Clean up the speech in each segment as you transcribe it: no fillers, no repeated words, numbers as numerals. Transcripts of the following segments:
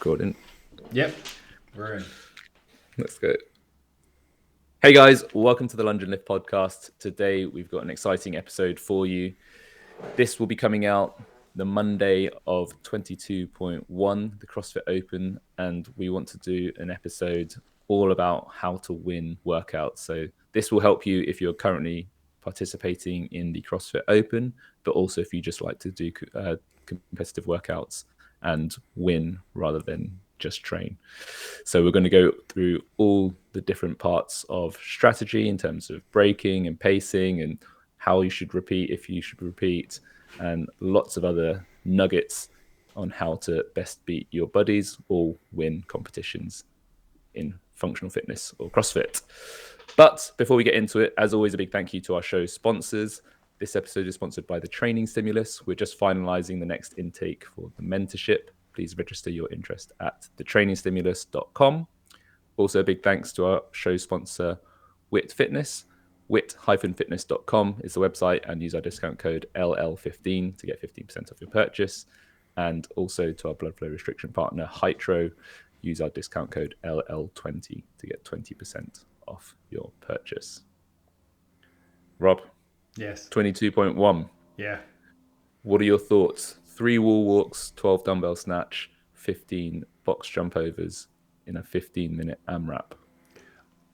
Recording. Yep, we're in. Let's go. Hey guys, welcome to the Lunge and Lift podcast. Today we've got an exciting episode for you. This will be coming out the Monday of 22.1, the CrossFit Open, and we want to do an episode all about how to win workouts. So this will help you if you're currently participating in the CrossFit Open, but also if you just like to do competitive workouts and win rather than just train. So we're going to go through all the different parts of strategy in terms of braking and pacing and how you should repeat, if you should repeat, and lots of other nuggets on how to best beat your buddies or win competitions in functional fitness or CrossFit. But before we get into it, as always, a big thank you to our show sponsors. This episode is sponsored by the Training Stimulus. We're just finalizing the next intake for the mentorship. Please register your interest at thetrainingstimulus.com. Also, a big thanks to our show sponsor, Wit Fitness. Wit-fitness.com is the website, and use our discount code LL15 to get 15% off your purchase. And also to our blood flow restriction partner, Hydro, use our discount code LL20 to get 20% off your purchase. Rob? Yes. 22.1. Yeah. What are your thoughts? 3 wall walks, 12 dumbbell snatch, 15 box jump overs in a 15-minute AMRAP.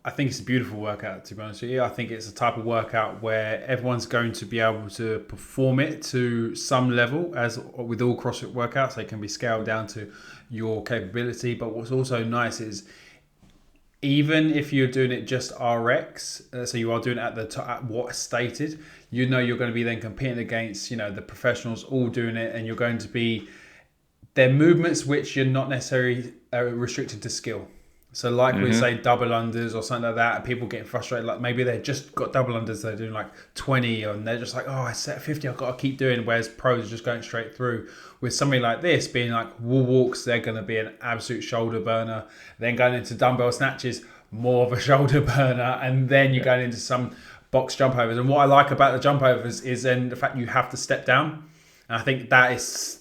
I think it's a beautiful workout, to be honest with you. I think it's a type of workout where everyone's going to be able to perform it to some level. As with all CrossFit workouts, they can be scaled down to your capability. But what's also nice is, even if you're doing it just RX, so you are doing it at what's stated, you know you're going to be then competing against, the professionals all doing it, and you're going to be their movements which you're not necessarily restricted to skill. So like we say double unders or something like that, and people getting frustrated, like maybe they've just got double unders, they're doing like 20 and they're just like, oh, I set 50, I've got to keep doing, whereas pros are just going straight through. With something like this being like wall walks, they're going to be an absolute shoulder burner. Then going into dumbbell snatches, more of a shoulder burner, and then you're going into some box jump overs. And what I like about the jump overs is then the fact you have to step down. And I think that's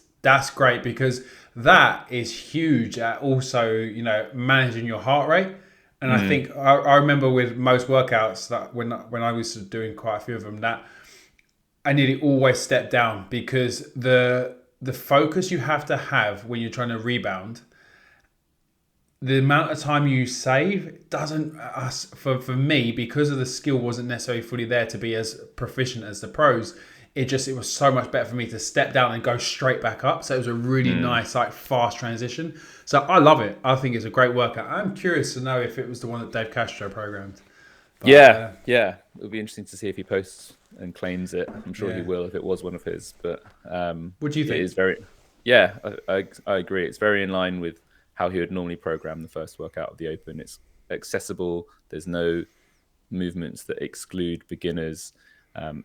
great, because that is huge at also, managing your heart rate. And I think I remember with most workouts that when I was doing quite a few of them, that I nearly always step down, because the focus you have to have when you're trying to rebound, the amount of time you save doesn't, for me, because of the skill wasn't necessarily fully there to be as proficient as the pros, it was so much better for me to step down and go straight back up. So it was a really nice, fast transition. So I love it. I think it's a great workout. I'm curious to know if it was the one that Dave Castro programmed. But, yeah. It'll be interesting to see if he posts and claims it. I'm sure he will if it was one of his. But what do you think? It is I agree. It's very in line with how he would normally program the first workout of the Open. It's accessible. There's no movements that exclude beginners.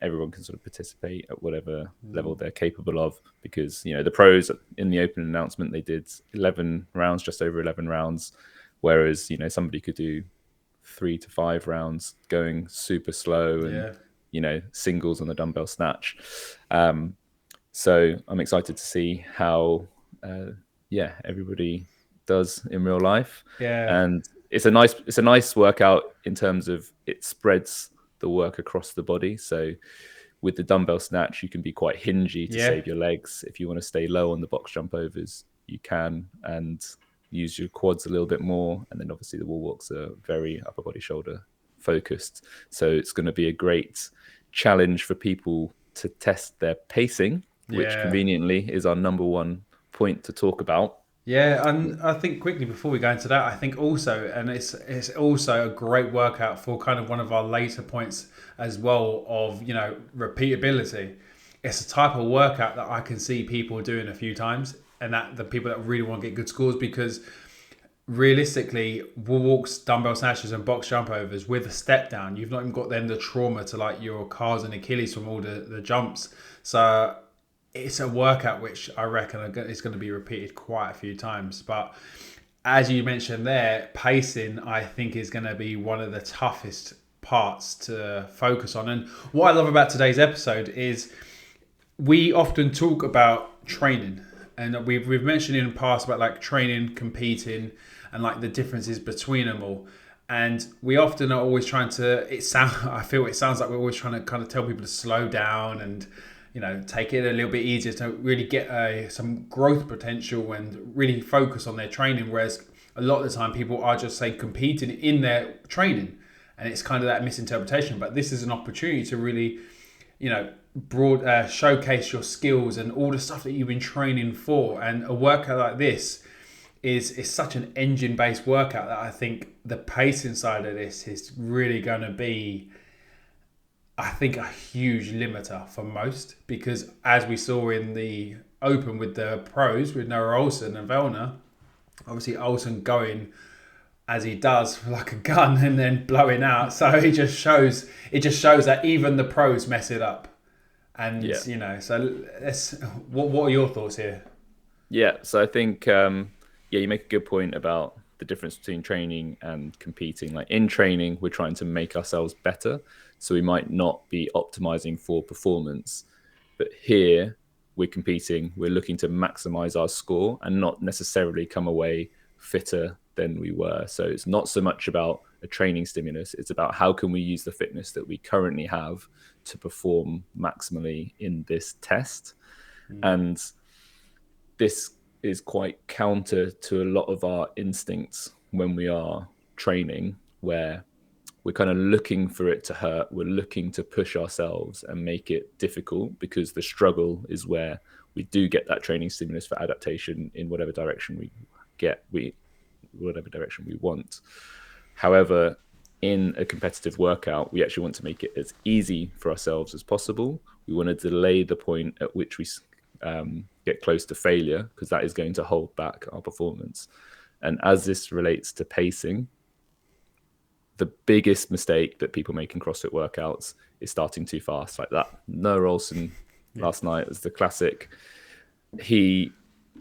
Everyone can sort of participate at whatever level they're capable of, because the pros in the Open announcement, they did 11 rounds, just over 11 rounds, whereas somebody could do 3 to 5 rounds going super slow and singles on the dumbbell snatch. So I'm excited to see how everybody does in real life. And it's a nice workout in terms of it spreads the work across the body. So with the dumbbell snatch, you can be quite hingy to save your legs. If you want to stay low on the box jump overs, you can, and use your quads a little bit more. And then obviously the wall walks are very upper body shoulder focused. So it's going to be a great challenge for people to test their pacing, which conveniently is our number one point to talk about. Yeah, and I think quickly before we go into that, I think also, and it's also a great workout for kind of one of our later points as well of, repeatability. It's a type of workout that I can see people doing a few times, and that the people that really want to get good scores, because realistically, wall walks, dumbbell snatches and box jump overs with a step down, you've not even got then the trauma to like your calves and Achilles from all the jumps. So it's a workout which I reckon is going to be repeated quite a few times. But as you mentioned there, pacing, I think, is going to be one of the toughest parts to focus on. And what I love about today's episode is we often talk about training, And we've mentioned in the past about like training, competing, and like the differences between them all. And we often are always trying to. I feel it sounds like we're always trying to kind of tell people to slow down and, take it a little bit easier to really get some growth potential and really focus on their training. Whereas a lot of the time people are just say competing in their training, and it's kind of that misinterpretation. But this is an opportunity to really, showcase your skills and all the stuff that you've been training for. And a workout like this is such an engine-based workout that I think the pacing side of this is really going to be, I think, a huge limiter for most, because as we saw in the Open with the pros with Noah Olsen and Vellner, obviously Olsen going as he does like a gun and then blowing out, so it just shows that even the pros mess it up. And so what are your thoughts here? Yeah, so I think you make a good point about the difference between training and competing. Like in training, we're trying to make ourselves better, so we might not be optimizing for performance. But here, we're competing, we're looking to maximize our score and not necessarily come away fitter than we were. So it's not so much about a training stimulus, it's about how can we use the fitness that we currently have to perform maximally in this test. And this is quite counter to a lot of our instincts when we are training, where we're kind of looking for it to hurt. We're looking to push ourselves and make it difficult, because the struggle is where we do get that training stimulus for adaptation in whatever direction whatever direction we want. However, in a competitive workout, we actually want to make it as easy for ourselves as possible. We want to delay the point at which we get close to failure, because that is going to hold back our performance. And as this relates to pacing, the biggest mistake that people make in CrossFit workouts is starting too fast, like that. Noah Olsen last night was the classic. He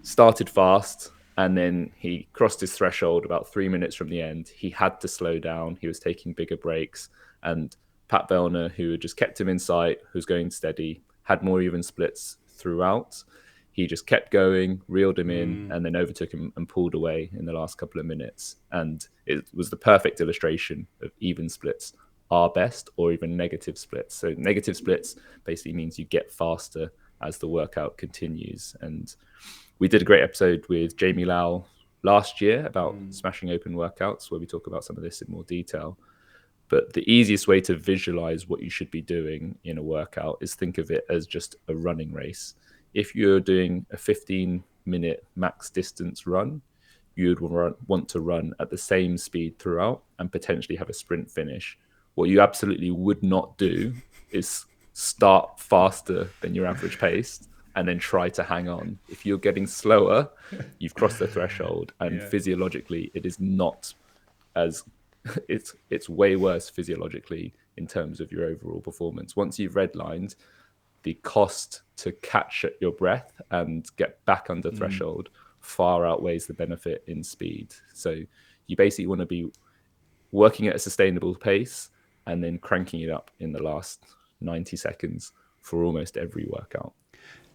started fast and then he crossed his threshold about 3 minutes from the end. He had to slow down. He was taking bigger breaks. And Pat Vellner, who had just kept him in sight, who's going steady, had more even splits throughout. He just kept going, reeled him in, and then overtook him and pulled away in the last couple of minutes. And it was the perfect illustration of even splits are best, or even negative splits. So negative splits basically means you get faster as the workout continues. And we did a great episode with Jamie Lau last year about smashing open workouts, where we talk about some of this in more detail. But the easiest way to visualize what you should be doing in a workout is think of it as just a running race. If you're doing a 15-minute max distance run, you'd want to run at the same speed throughout and potentially have a sprint finish. What you absolutely would not do is start faster than your average pace and then try to hang on. If you're getting slower, you've crossed the threshold, and physiologically it is not as it's way worse physiologically in terms of your overall performance. Once you've redlined, the cost to catch your breath and get back under threshold far outweighs the benefit in speed. So you basically want to be working at a sustainable pace and then cranking it up in the last 90 seconds for almost every workout.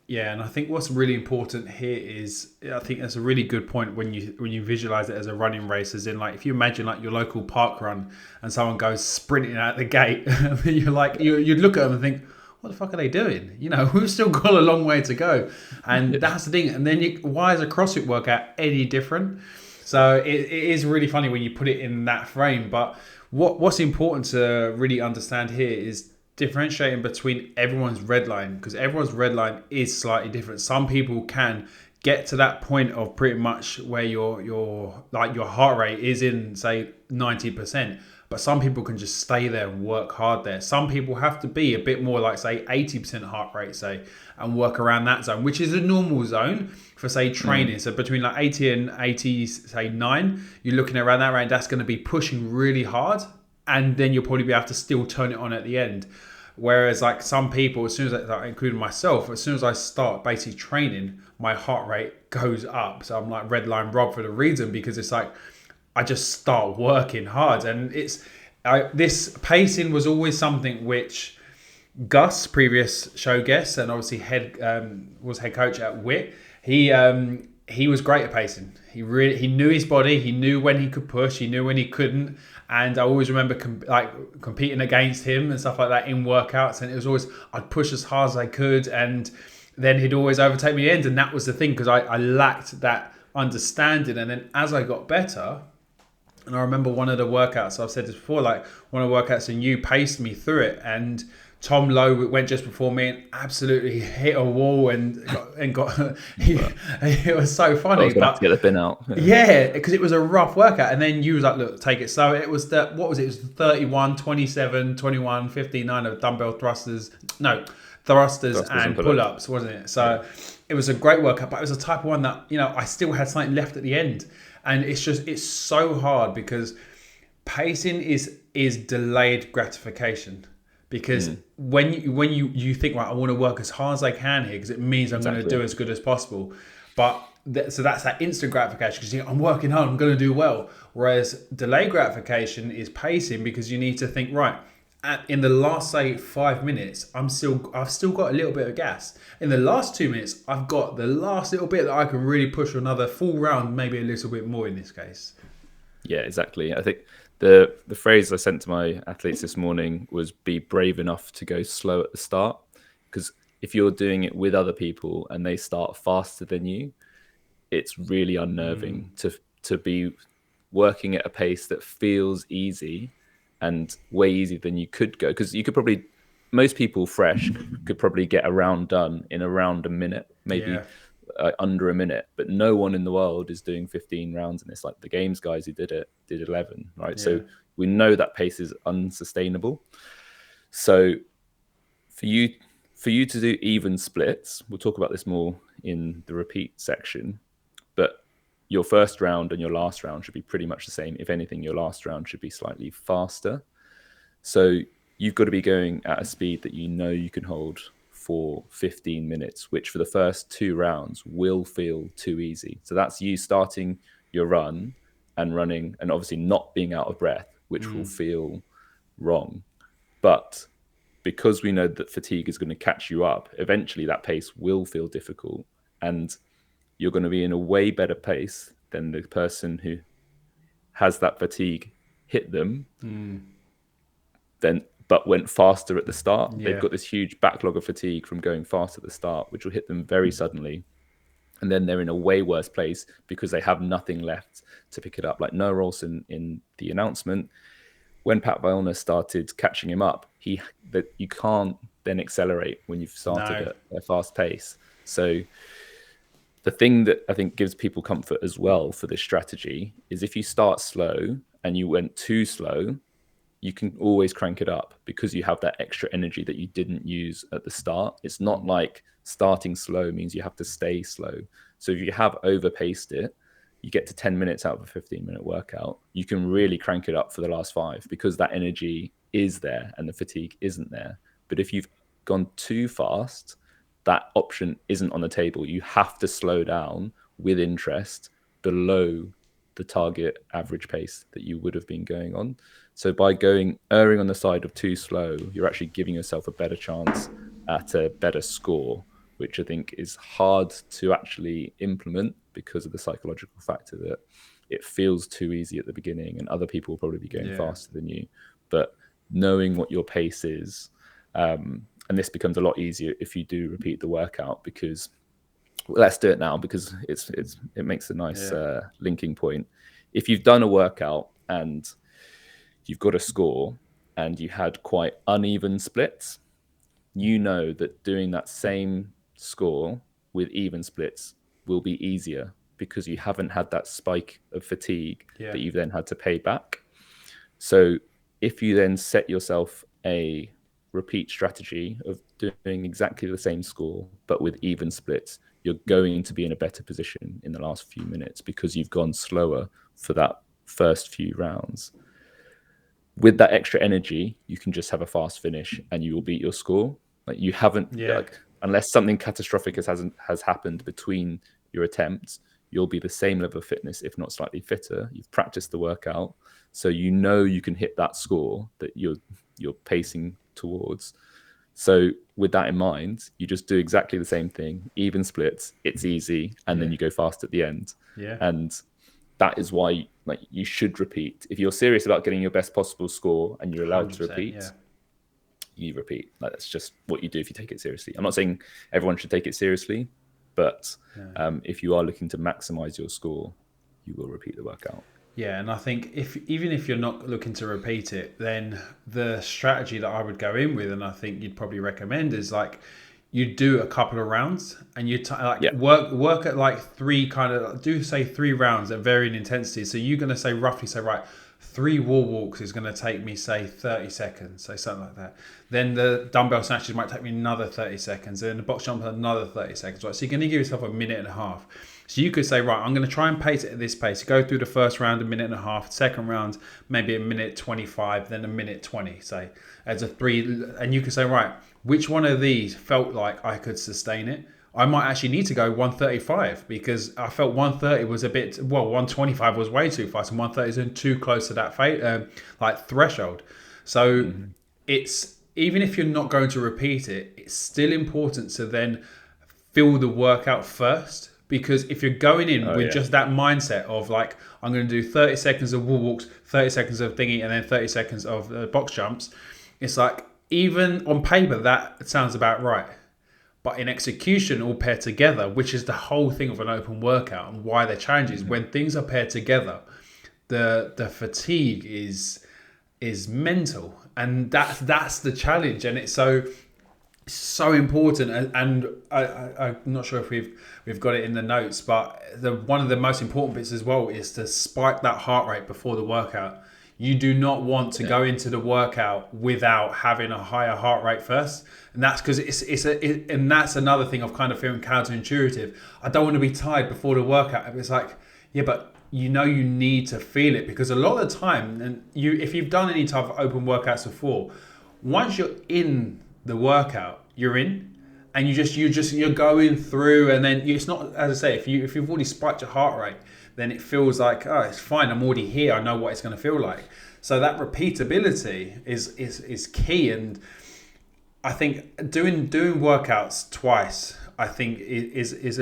Yeah, and I think what's really important here is, I think that's a really good point when you visualize it as a running race, as in, like, if you imagine like your local park run and someone goes sprinting out the gate, you're like, you'd look at them and think, what the fuck are they doing? We've still got a long way to go. And that's the thing. And then why is a CrossFit workout any different? So it is really funny when you put it in that frame. But what's important to really understand here is differentiating between everyone's redline, because everyone's redline is slightly different. Some people can get to that point of pretty much where your heart rate is in, say, 90%. But some people can just stay there and work hard there. Some people have to be a bit more like, say, 80% heart rate, say, and work around that zone, which is a normal zone for, say, training. So between like 80 and 80, say, 9, you're looking around that range. That's going to be pushing really hard. And then you'll probably be able to still turn it on at the end. Whereas like some people, as soon as including myself, as soon as I start basically training, my heart rate goes up. So I'm like Redline Rob for the reason, because it's like, I just start working hard. And this pacing was always something which Gus, previous show guest, and obviously was head coach at WIT, He was great at pacing. He knew his body. He knew when he could push. He knew when he couldn't. And I always remember competing against him and stuff like that in workouts. And it was always, I'd push as hard as I could, and then he'd always overtake me at the end. And that was the thing, because I lacked that understanding. And then as I got better, and I remember one of the workouts, I've said this before, like one of the workouts, and you paced me through it, and Tom Lowe went just before me and absolutely hit a wall and got it was so funny. I was going to have to get the bin out. Yeah, because it was a rough workout. And then you was like, look, take it. So it was what was it? It was 31, 27, 21, 59 of dumbbell thrusters and pull-ups, wasn't it? So it was a great workout, but it was a type of one that, I still had something left at the end. And it's so hard, because pacing is delayed gratification. Because when you think, right, I want to work as hard as I can here, because it means I'm going to do as good as possible. But so that's that instant gratification, because I'm working hard, I'm going to do well. Whereas delayed gratification is pacing, because you need to think, right, in the last, say, 5 minutes, I've still got a little bit of gas. In the last 2 minutes, I've got the last little bit that I can really push for another full round, maybe a little bit more in this case. Yeah, exactly. I think the phrase I sent to my athletes this morning was, be brave enough to go slow at the start. Because if you're doing it with other people and they start faster than you, it's really unnerving to be working at a pace that feels easy and way easier than you could go. Because you could probably, most people fresh could probably get a round done in around a minute, maybe under a minute, but no one in the world is doing 15 rounds in this. Like the games guys who did 11, right? Yeah. So we know that pace is unsustainable. So for you to do even splits, we'll talk about this more in the repeat section, but your first round and your last round should be pretty much the same. If anything, your last round should be slightly faster. So you've got to be going at a speed that you can hold for 15 minutes, which for the first 2 rounds will feel too easy. So that's you starting your run and running and obviously not being out of breath, which will feel wrong. But because we know that fatigue is going to catch you up, eventually that pace will feel difficult, and you're going to be in a way better pace than the person who has that fatigue hit them, but went faster at the start. Yeah. They've got this huge backlog of fatigue from going fast at the start, which will hit them very suddenly. And then they're in a way worse place because they have nothing left to pick it up. Like Noah Olsen in the announcement, when Pat Vellner started catching him up, that you can't then accelerate when you've started at a fast pace. So the thing that I think gives people comfort as well for this strategy is if you start slow and you went too slow, you can always crank it up because you have that extra energy that you didn't use at the start. It's not like starting slow means you have to stay slow. So if you have overpaced it, you get to 10 minutes out of a 15-minute workout, you can really crank it up for the last 5 because that energy is there and the fatigue isn't there. But if you've gone too fast, that option isn't on the table. You have to slow down with interest below the target average pace that you would have been going on. So by erring on the side of too slow, you're actually giving yourself a better chance at a better score, which I think is hard to actually implement because of the psychological factor that it feels too easy at the beginning and other people will probably be going faster than you. But knowing what your pace is, and this becomes a lot easier if you do repeat the workout, because let's do it now because it makes a nice linking point. If you've done a workout and you've got a score and you had quite uneven splits, you know that doing that same score with even splits will be easier because you haven't had that spike of fatigue that you've then had to pay back. So if you then set yourself a repeat strategy of doing exactly the same score but with even splits, you're going to be in a better position in the last few minutes because you've gone slower for that first few rounds. With that extra energy, you can just have a fast finish and you will beat your score. Like you haven't, unless something catastrophic has happened between your attempts, you'll be the same level of fitness, if not slightly fitter. You've practiced the workout, so you know you can hit that score that you're pacing towards. So with that in mind, you just do exactly the same thing, even splits, it's easy, and then you go fast at the end. Yeah. And that is why like you should repeat. If you're serious about getting your best possible score and you're allowed to repeat, you repeat. Like, that's just what you do if you take it seriously. I'm not saying everyone should take it seriously, but if you are looking to maximize your score, you will repeat the workout. Yeah, and I think even if you're not looking to repeat it, then the strategy that I would go in with, and I think you'd probably recommend, is like you do a couple of rounds and you work at like three rounds at varying intensity. So you're going to roughly say, right, 3 wall walks is going to take me, say, 30 seconds, say something like that. Then the dumbbell snatches might take me another 30 seconds, and the box jump another 30 seconds, right? So you're going to give yourself a minute and a half. So you could say, right, I'm going to try and pace it at this pace. Go through the first round, a minute and a half. Second round, maybe a minute 25, then a minute 20, say, as a 3. And you could say, right, which one of these felt like I could sustain it? I might actually need to go 135 because I felt 130 was 125 was way too fast, and 130 is too close to that threshold. So it's, even if you're not going to repeat it, it's still important to then feel the workout first. Because if you're going in with just that mindset of like, I'm going to do 30 seconds of wall walks, 30 seconds of thingy, and then 30 seconds of box jumps, it's like, even on paper, that sounds about right. But in execution, all paired together, which is the whole thing of an open workout and why they're challenges, when things are paired together, the fatigue is mental. And that's the challenge. And it's so important, and I'm not sure if we've got it in the notes, but one of the most important bits as well is to spike that heart rate before the workout. You do not want to go into the workout without having a higher heart rate first, and that's because and that's another thing of kind of feeling counterintuitive. I don't want to be tired before the workout. It's like, yeah, but you need to feel it, because a lot of the time, and if you've done any type of open workouts before, once you're in the workout, you're in, and you're going through, and then it's not, as I say, if you've already spiked your heart rate, then it feels like, oh, it's fine, I'm already here, I know what it's going to feel like. So that repeatability is key, and I think doing workouts twice, I think is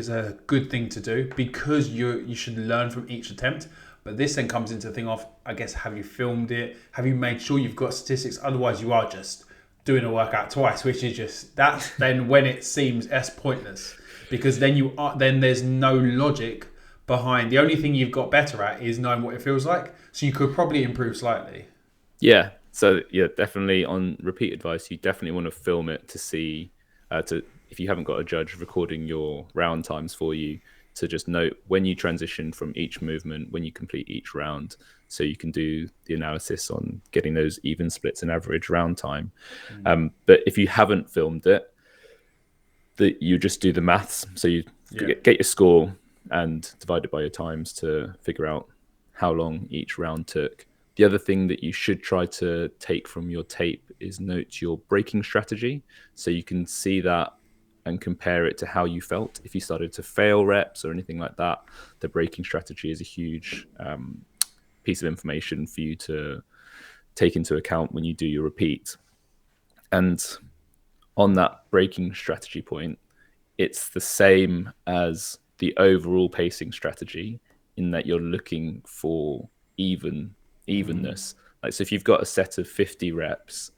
a good thing to do, because you should learn from each attempt. But this then comes into the thing of, I guess, have you filmed it? Have you made sure you've got statistics? Otherwise, you are just doing a workout twice, which is that's then when it seems pointless, because then there's no logic behind. The only thing you've got better at is knowing what it feels like. So you could probably improve slightly. Yeah. So yeah, definitely on repeat advice, you definitely want to film it to see, if you haven't got a judge recording your round times for you, to just note when you transition from each movement, when you complete each round, so you can do the analysis on getting those even splits and average round time. But if you haven't filmed it, that you just do the maths. So you get your score and divide it by your times to figure out how long each round took. The other thing that you should try to take from your tape is note your braking strategy, so you can see that and compare it to how you felt. If you started to fail reps or anything like that, the braking strategy is a huge piece of information for you to take into account when you do your repeat. And on that braking strategy point, it's the same as the overall pacing strategy, in that you're looking for evenness. Like, so if you've got a set of 50 reps,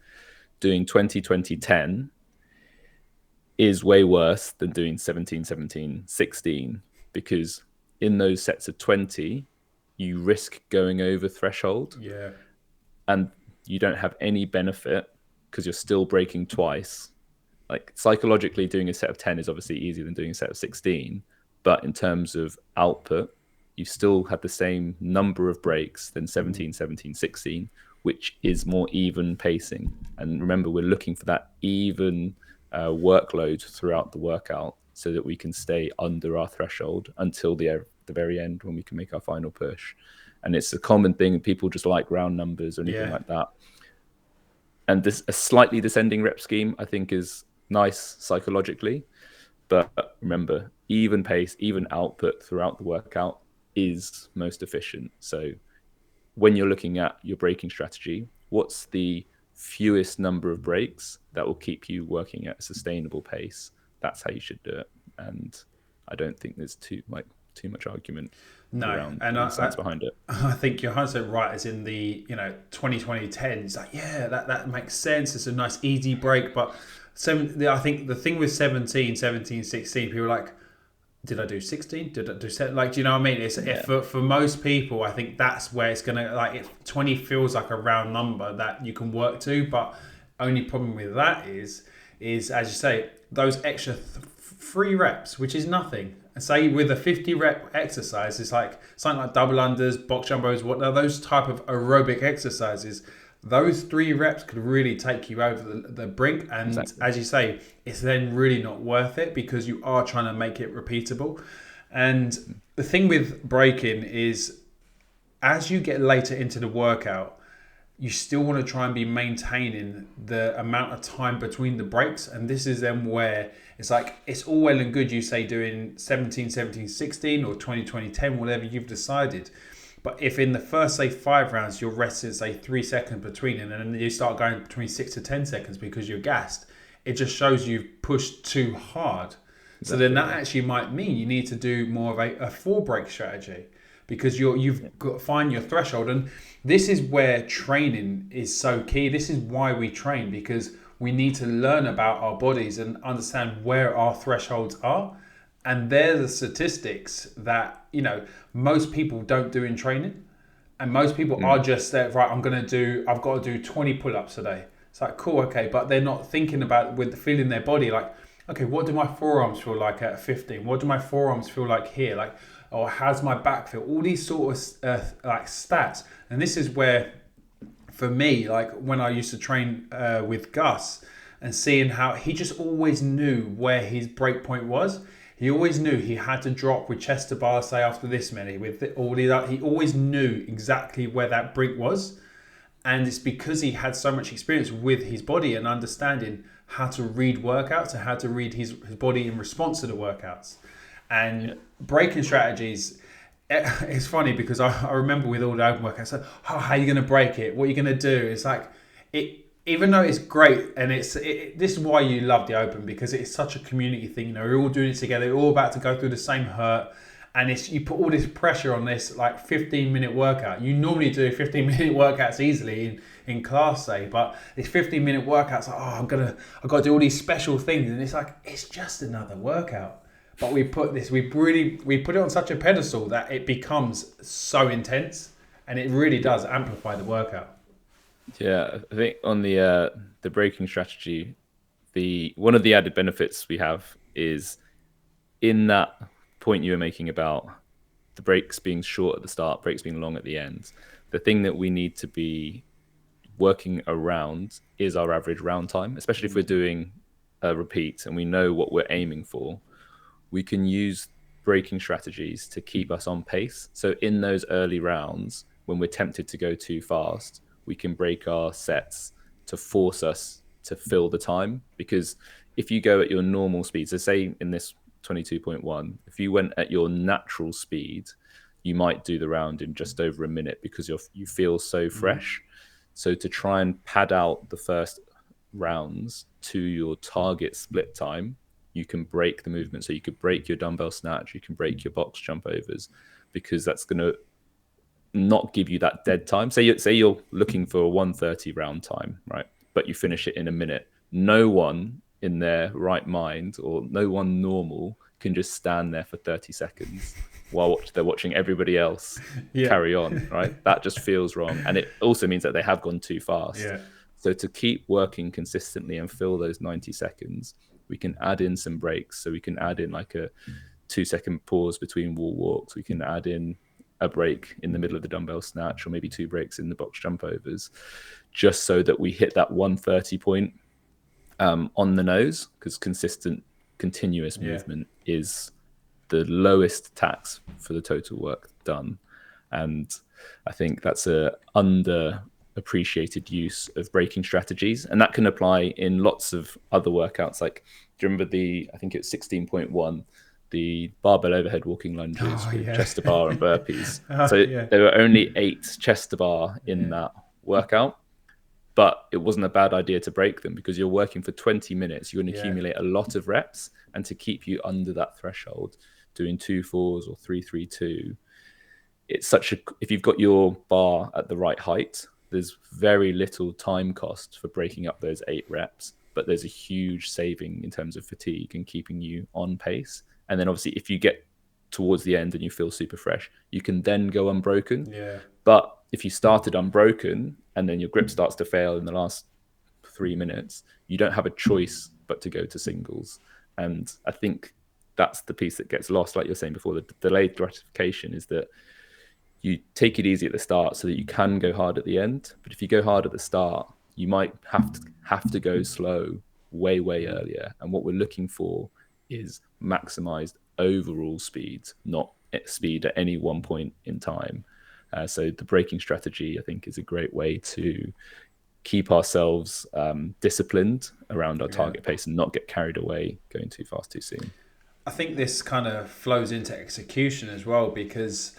doing 20 20 10 is way worse than doing 17 17 16, because in those sets of 20 you risk going over threshold, and you don't have any benefit because you're still breaking twice. Like, psychologically, doing a set of 10 is obviously easier than doing a set of 16, but in terms of output, you still have the same number of breaks than 17 17 16, which is more even pacing. And remember, we're looking for that even workload throughout the workout, so that we can stay under our threshold until the very end, when we can make our final push. And it's a common thing, people just like round numbers or anything like that. And a slightly descending rep scheme, I think, is nice psychologically, but remember, even pace, even output throughout the workout is most efficient. So when you're looking at your braking strategy, what's the fewest number of breaks that will keep you working at a sustainable pace. That's how you should do it. And I don't think there's too much argument around the science behind it. I think you're 100% right. As in the 2010s, like that makes sense. It's a nice easy break, but I think the thing with 17, 16, people are like, did I do 16? Did I do 7? Like, do you know what I mean? It's for most people, I think that's where it's gonna, like, if 20 feels like a round number that you can work to, but only problem with that is as you say, those extra 3 reps, which is nothing. Say with a 50 rep exercise, it's like something like double unders, box jumbos, what are those type of aerobic exercises. Those 3 reps could really take you over the brink. And exactly. As you say, it's then really not worth it because you are trying to make it repeatable. And the thing with breaking is, as you get later into the workout, you still want to try and be maintaining the amount of time between the breaks. And this is then where it's like, it's all well and good you say doing 17, 17, 16 or 20, 20, 10, whatever you've decided. But if in the first, say, 5 rounds, you're resting, say, 3 seconds between it, and then you start going between 6 to 10 seconds because you're gassed, it just shows you've pushed too hard. Exactly. So then that actually might mean you need to do more of a 4-break strategy because you've got to find your threshold. And this is where training is so key. This is why we train, because we need to learn about our bodies and understand where our thresholds are. And they're the statistics that, most people don't do in training. And most people are just there, right, I've got to do 20 pull-ups today. It's like, cool, okay. But they're not thinking about with the feeling their body, like, okay, what do my forearms feel like at 15? What do my forearms feel like here? Like, or how's my back feel? All these sort of like stats. And this is where, for me, like when I used to train with Gus and seeing how he just always knew where his break point was. He always knew he had to drop with chest to bar, say after this many, with all that. He always knew exactly where that brink was. And it's because he had so much experience with his body and understanding how to read workouts and how to read his body in response to the workouts. And breaking strategies, it's funny because I remember with all the open workouts, like, how are you going to break it? What are you going to do? It's like, even though it's great, and this is why you love the open, because it's such a community thing. We're all doing it together. We're all about to go through the same hurt, and you put all this pressure on this like 15-minute workout. You normally do 15-minute workouts easily in class, say, but this 15-minute workout's like, I've got to do all these special things, and it's like, it's just another workout. But we put it on such a pedestal that it becomes so intense, and it really does amplify the workout. Yeah, I think on the breaking strategy, one of the added benefits we have is in that point you were making about the breaks being short at the start, breaks being long at the end. The thing that we need to be working around is our average round time, especially if we're doing a repeat and we know what we're aiming for. We can use breaking strategies to keep us on pace. So in those early rounds, when we're tempted to go too fast, we can break our sets to force us to fill the time. Because if you go at your normal speed, so say in this 22.1, if you went at your natural speed, you might do the round in just over a minute because you feel so fresh. So to try and pad out the first rounds to your target split time, you can break the movement. So you could break your dumbbell snatch, you can break your box jump overs, because that's going to not give you that dead time. Say you're looking for a 1:30 round time, right? But you finish it in a minute. No one in their right mind, or no one normal, can just stand there for 30 seconds while they're watching everybody else carry on, right? That just feels wrong. And it also means that they have gone too fast. Yeah. So to keep working consistently and fill those 90 seconds, we can add in some breaks. So we can add in like a 2-second pause between wall walks. We can add in a break in the middle of the dumbbell snatch, or maybe 2 breaks in the box jump overs, just so that we hit that 1:30 point on the nose, because consistent, continuous movement is the lowest tax for the total work done. And I think that's a underappreciated use of breaking strategies, and that can apply in lots of other workouts. Like, do you remember I think it's 16.1, the barbell overhead walking lunges with chest to bar and burpees. There were only 8 chest to bar in that workout. but it wasn't a bad idea to break them, because you're working for 20 minutes. You're going to accumulate a lot of reps, and to keep you under that threshold, doing 2-4s or 3-3-2, it's such a, if you've got your bar at the right height, there's very little time cost for breaking up those 8 reps, but there's a huge saving in terms of fatigue and keeping you on pace. And then obviously if you get towards the end and you feel super fresh, you can then go unbroken. But if you started unbroken and then your grip starts to fail in the last 3 minutes, you don't have a choice but to go to singles. And I think that's the piece that gets lost. Like you're saying before, the delayed gratification is that you take it easy at the start so that you can go hard at the end. But if you go hard at the start, you might have to go slow way earlier. And what we're looking for is maximized overall speed, not speed at any one point in time. So the braking strategy, I think, is a great way to keep ourselves disciplined around our target pace and not get carried away going too fast too soon. I think this kind of flows into execution as well, because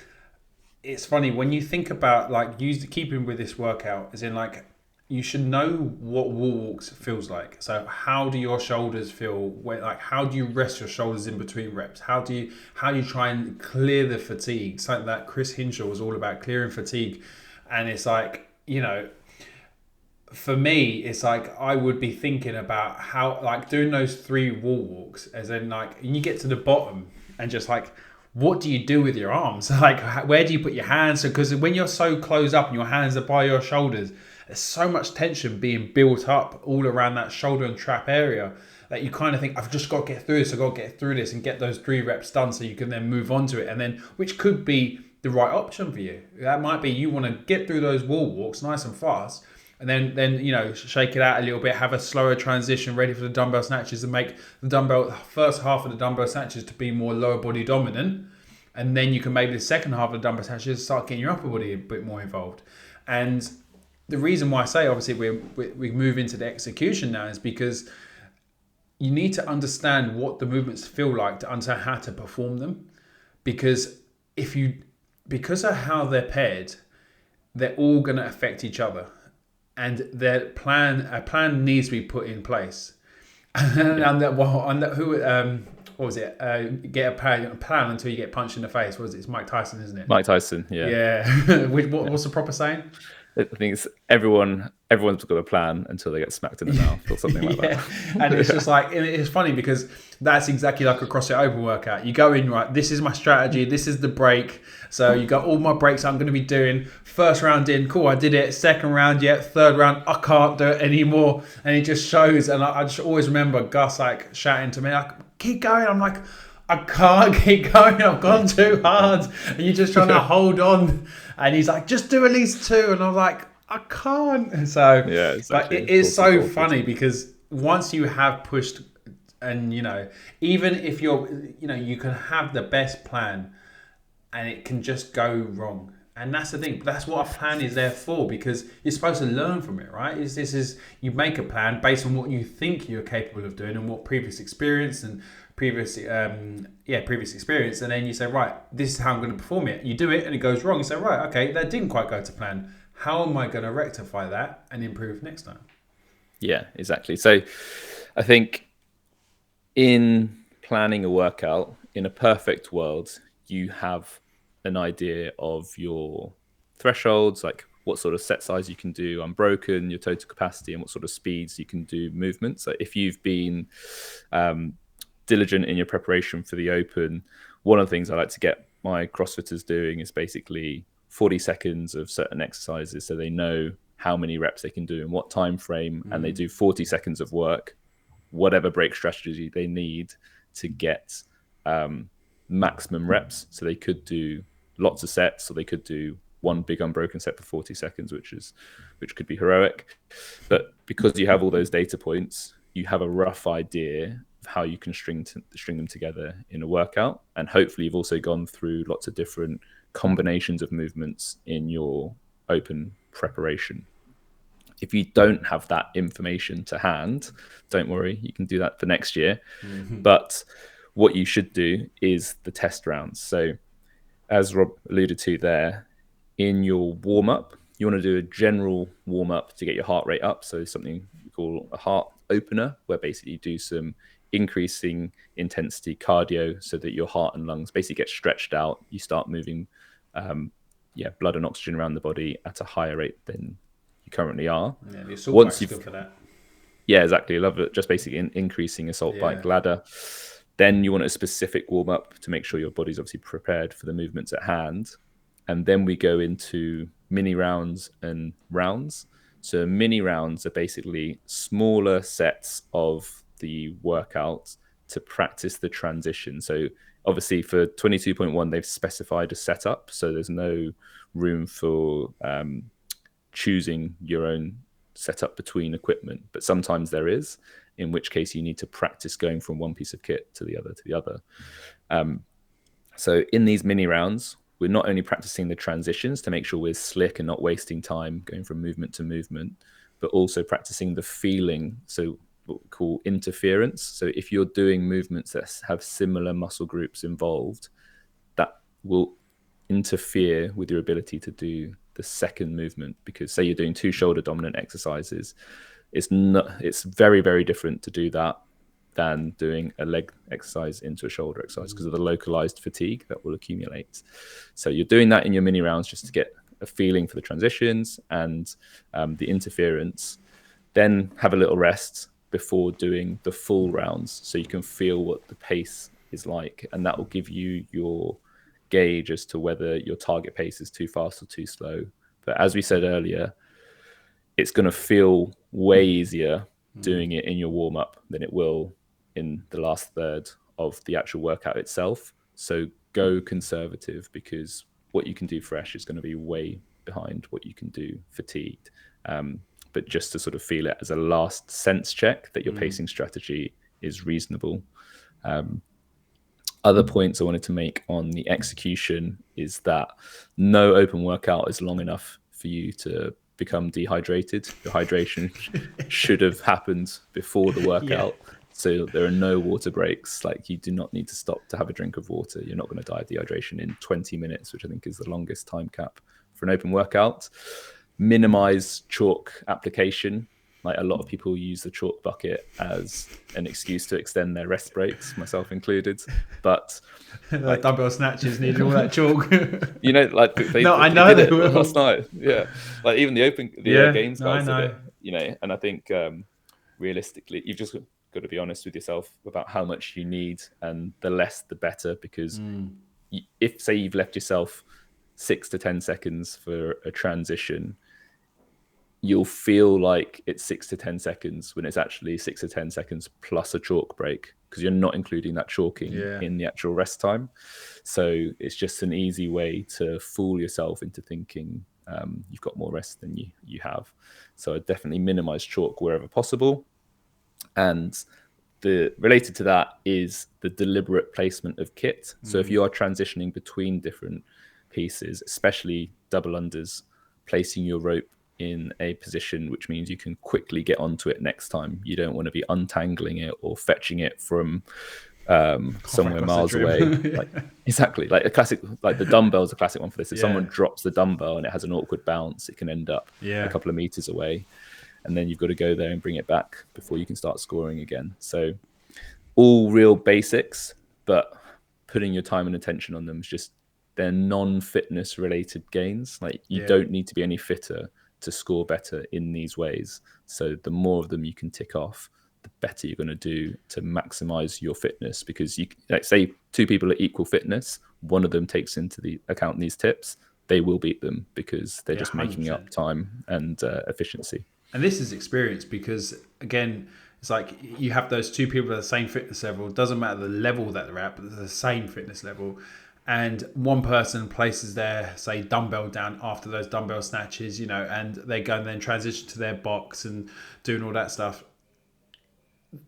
it's funny when you think about like keeping with this workout, as in like you should know what wall walks feels like. So how do your shoulders feel when, like, how do you rest your shoulders in between reps? How do you try and clear the fatigue? Something that Chris Hinshaw was all about, clearing fatigue. And it's like, you know, for me, it's like I would be thinking about how, like, doing those 3 wall walks, as in like, and you get to the bottom and just like, what do you do with your arms? Like, where do you put your hands? Because when you're so close up and your hands are by your shoulders, there's so much tension being built up all around that shoulder and trap area that you kind of think, I've just got to get through this. I've got to get through this and get those 3 reps done so you can then move on to it. And then, which could be the right option for you. That might be you want to get through those wall walks nice and fast, and then you know, shake it out a little bit, have a slower transition ready for the dumbbell snatches, and make the first half of the dumbbell snatches to be more lower body dominant, and then you can maybe the second half of the dumbbell snatches start getting your upper body a bit more involved. And the reason why I say obviously we move into the execution now is because you need to understand what the movements feel like to understand how to perform them, because because of how they're paired, they're all going to affect each other. And a plan needs to be put in place. What was it? Get a plan until you get punched in the face. What was it? It's Mike Tyson, isn't it? Mike Tyson, yeah. Yeah. What's the proper saying? I think it's everyone's got a plan until they get smacked in the mouth or something like that. And it's just like, and it's funny because that's exactly like a CrossFit Open workout. You go in, right, this is my strategy, this is the break. So you got all my breaks I'm going to be doing. First round in, cool, I did it. Second round, yeah. Third round, I can't do it anymore. And it just shows. And I just always remember Gus like shouting to me, like, keep going. I'm like, I can't keep going. I've gone too hard. And you're just trying to hold on. And he's like, just do at least 2. And I'm like, I can't. And so, yeah, exactly. But it is so funny because once you have pushed, and, you know, even if you can have the best plan and it can just go wrong. And that's the thing. That's what a plan is there for, because you're supposed to learn from it, right? You make a plan based on what you think you're capable of doing and what previous experience, and then you say, right, this is how I'm going to perform it. You do it and it goes wrong. You say, right, okay, that didn't quite go to plan. How am I going to rectify that and improve next time? Yeah, exactly. So I think in planning a workout, in a perfect world, you have an idea of your thresholds, like what sort of set size you can do unbroken, your total capacity, and what sort of speeds you can do movements. So if you've been diligent in your preparation for the Open, one of the things I like to get my CrossFitters doing is basically 40 seconds of certain exercises, so they know how many reps they can do in what time frame, and they do 40 seconds of work, whatever break strategy they need to get maximum reps. So they could do lots of sets, or they could do one big unbroken set for 40 seconds, which could be heroic. But because you have all those data points, you have a rough idea of how you can string them together in a workout. And hopefully you've also gone through lots of different combinations of movements in your Open preparation. If you don't have that information to hand, don't worry, you can do that for next year. But what you should do is the test rounds. So as Rob alluded to there, in your warm-up, you want to do a general warm up to get your heart rate up. So something we call a heart opener, where basically you do some increasing intensity cardio so that your heart and lungs basically get stretched out. You start moving blood and oxygen around the body at a higher rate than you currently are. Yeah, the assault bike's good for that. Yeah, exactly. I love it. Just basically increasing assault bike ladder. Then you want a specific warm up to make sure your body's obviously prepared for the movements at hand. And then we go into mini rounds and rounds. So mini rounds are basically smaller sets of the workout to practice the transition. So obviously for 22.1, they've specified a setup. So there's no room for choosing your own setup between equipment. But sometimes there is, in which case you need to practice going from one piece of kit to the other. So in these mini rounds, we're not only practicing the transitions to make sure we're slick and not wasting time going from movement to movement, but also practicing the feeling. So what we call interference. So if you're doing movements that have similar muscle groups involved, that will interfere with your ability to do the second movement. Because say you're doing 2 shoulder dominant exercises, it's very, very different to do that than doing a leg exercise into a shoulder exercise because of the localized fatigue that will accumulate. So you're doing that in your mini rounds just to get a feeling for the transitions and the interference. Then have a little rest before doing the full rounds so you can feel what the pace is like, and that will give you your gauge as to whether your target pace is too fast or too slow. But as we said earlier, it's going to feel way easier doing it in your warm-up than it will in the last third of the actual workout itself. So go conservative, because what you can do fresh is going to be way behind what you can do fatigued. But just to sort of feel it as a last sense check that your pacing strategy is reasonable. Other points I wanted to make on the execution is that no open workout is long enough for you to become dehydrated. The hydration should have happened before the workout. So there are no water breaks. Like, you do not need to stop to have a drink of water. You're not going to die of dehydration in 20 minutes, which I think is the longest time cap for an open workout. Minimize chalk application. Like, a lot of people use the chalk bucket as an excuse to extend their rest breaks, myself included. But like, dumbbell snatches needed all that chalk. You know, like they did it last night. Yeah, like even the games guys did it. You know, and I think realistically, you've just got to be honest with yourself about how much you need, and the less the better. Because if, say, you've left yourself 6 to 10 seconds for a transition, you'll feel like it's 6 to 10 seconds when it's actually 6 to 10 seconds plus a chalk break, because you're not including that chalking in the actual rest time. So it's just an easy way to fool yourself into thinking you've got more rest than you have. So I definitely minimize chalk wherever possible. And related to that is the deliberate placement of kit. So if you are transitioning between different pieces, especially double unders, placing your rope in a position which means you can quickly get onto it next time. You don't want to be untangling it or fetching it from somewhere miles away. Exactly. Like a classic, like the dumbbell is a classic one for this. If someone drops the dumbbell and it has an awkward bounce, it can end up a couple of meters away. And then you've got to go there and bring it back before you can start scoring again. So all real basics, but putting your time and attention on them is just, they're non-fitness related gains. Like, you don't need to be any fitter to score better in these ways. So the more of them you can tick off, the better you're going to do to maximize your fitness. Because you, like, say 2 people are equal fitness, one of them takes into the account these tips, they will beat them because they're just 100%. Making up time and efficiency. And this is experience, because again, it's like you have those 2 people at the same fitness level. It doesn't matter the level that they're at, but they're the same fitness level. And one person places their, say, dumbbell down after those dumbbell snatches, you know, and they go and then transition to their box and doing all that stuff.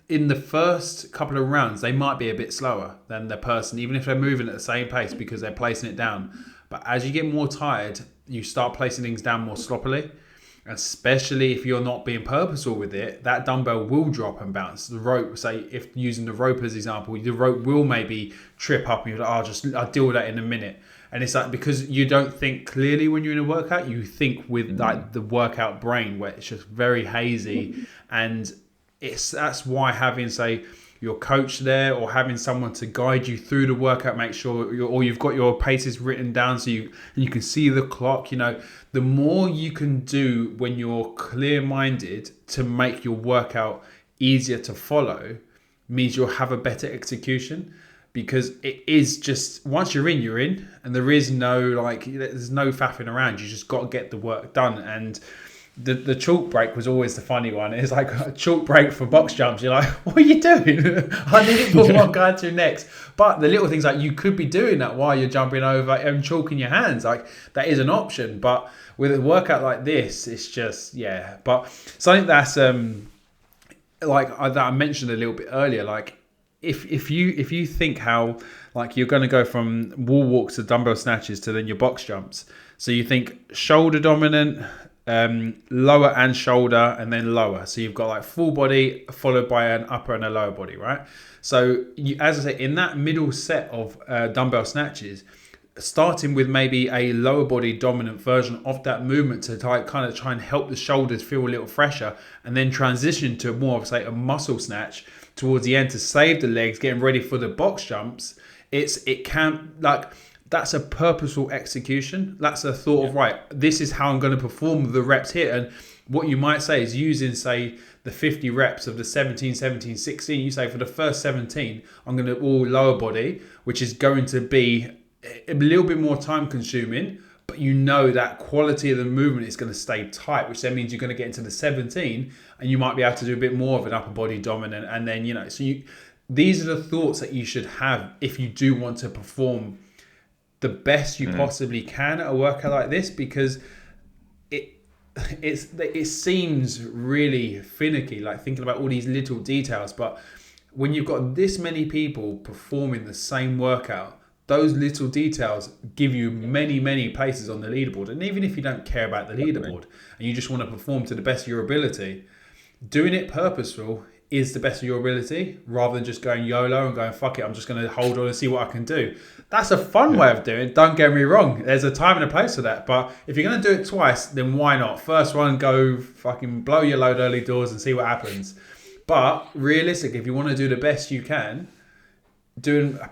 In the first couple of rounds, they might be a bit slower than the person, even if they're moving at the same pace, because they're placing it down. But as you get more tired, you start placing things down more sloppily. especially if you're not being purposeful with it, that dumbbell will drop and bounce. The rope, say if using the rope as example, the rope will maybe trip up and you're like, I'll deal with that in a minute. And it's like, because you don't think clearly when you're in a workout, you think with like the workout brain where it's just very hazy. And that's why having, say, your coach there or having someone to guide you through the workout, make sure you've got your paces written down so you can see the clock. The more you can do when you're clear-minded to make your workout easier to follow means you'll have a better execution, because it is just, once you're in, and there's no faffing around. You just got to get the work done. And the chalk break was always the funny one. It's like a chalk break for box jumps. You're like, what are you doing? I need it for what I'm going to next. But the little things, like you could be doing that while you're jumping over and chalking your hands. Like that is an option. But with a workout like this, it's just, yeah. But something that's that I mentioned a little bit earlier, like if you think how like you're going to go from wall walks to dumbbell snatches to then your box jumps. So you think shoulder dominant, lower and shoulder, and then lower. So you've got like full body followed by an upper and a lower body, right? So as I say, in that middle set of dumbbell snatches, starting with maybe a lower body dominant version of that movement to kind of try and help the shoulders feel a little fresher, and then transition to more of, say, a muscle snatch towards the end to save the legs, getting ready for the box jumps. That's a purposeful execution. That's a thought of, right, this is how I'm going to perform the reps here. And what you might say is using, say, the 50 reps of the 17, 17, 16. You say for the first 17, I'm going to all lower body, which is going to be a little bit more time consuming, but that quality of the movement is going to stay tight, which then means you're going to get into the 17 and you might be able to do a bit more of an upper body dominant. And then, these are the thoughts that you should have if you do want to perform the best you possibly can at a workout like this, because it seems really finicky, like thinking about all these little details. But when you've got this many people performing the same workout, those little details give you many, many places on the leaderboard. And even if you don't care about the leaderboard and you just want to perform to the best of your ability, doing it purposeful is the best of your ability, rather than just going YOLO and going, fuck it, I'm just going to hold on and see what I can do. That's a fun way of doing it. Don't get me wrong. There's a time and a place for that. But if you're going to do it twice, then why not? First one, go fucking blow your load early doors and see what happens. But realistically, if you want to do the best you can,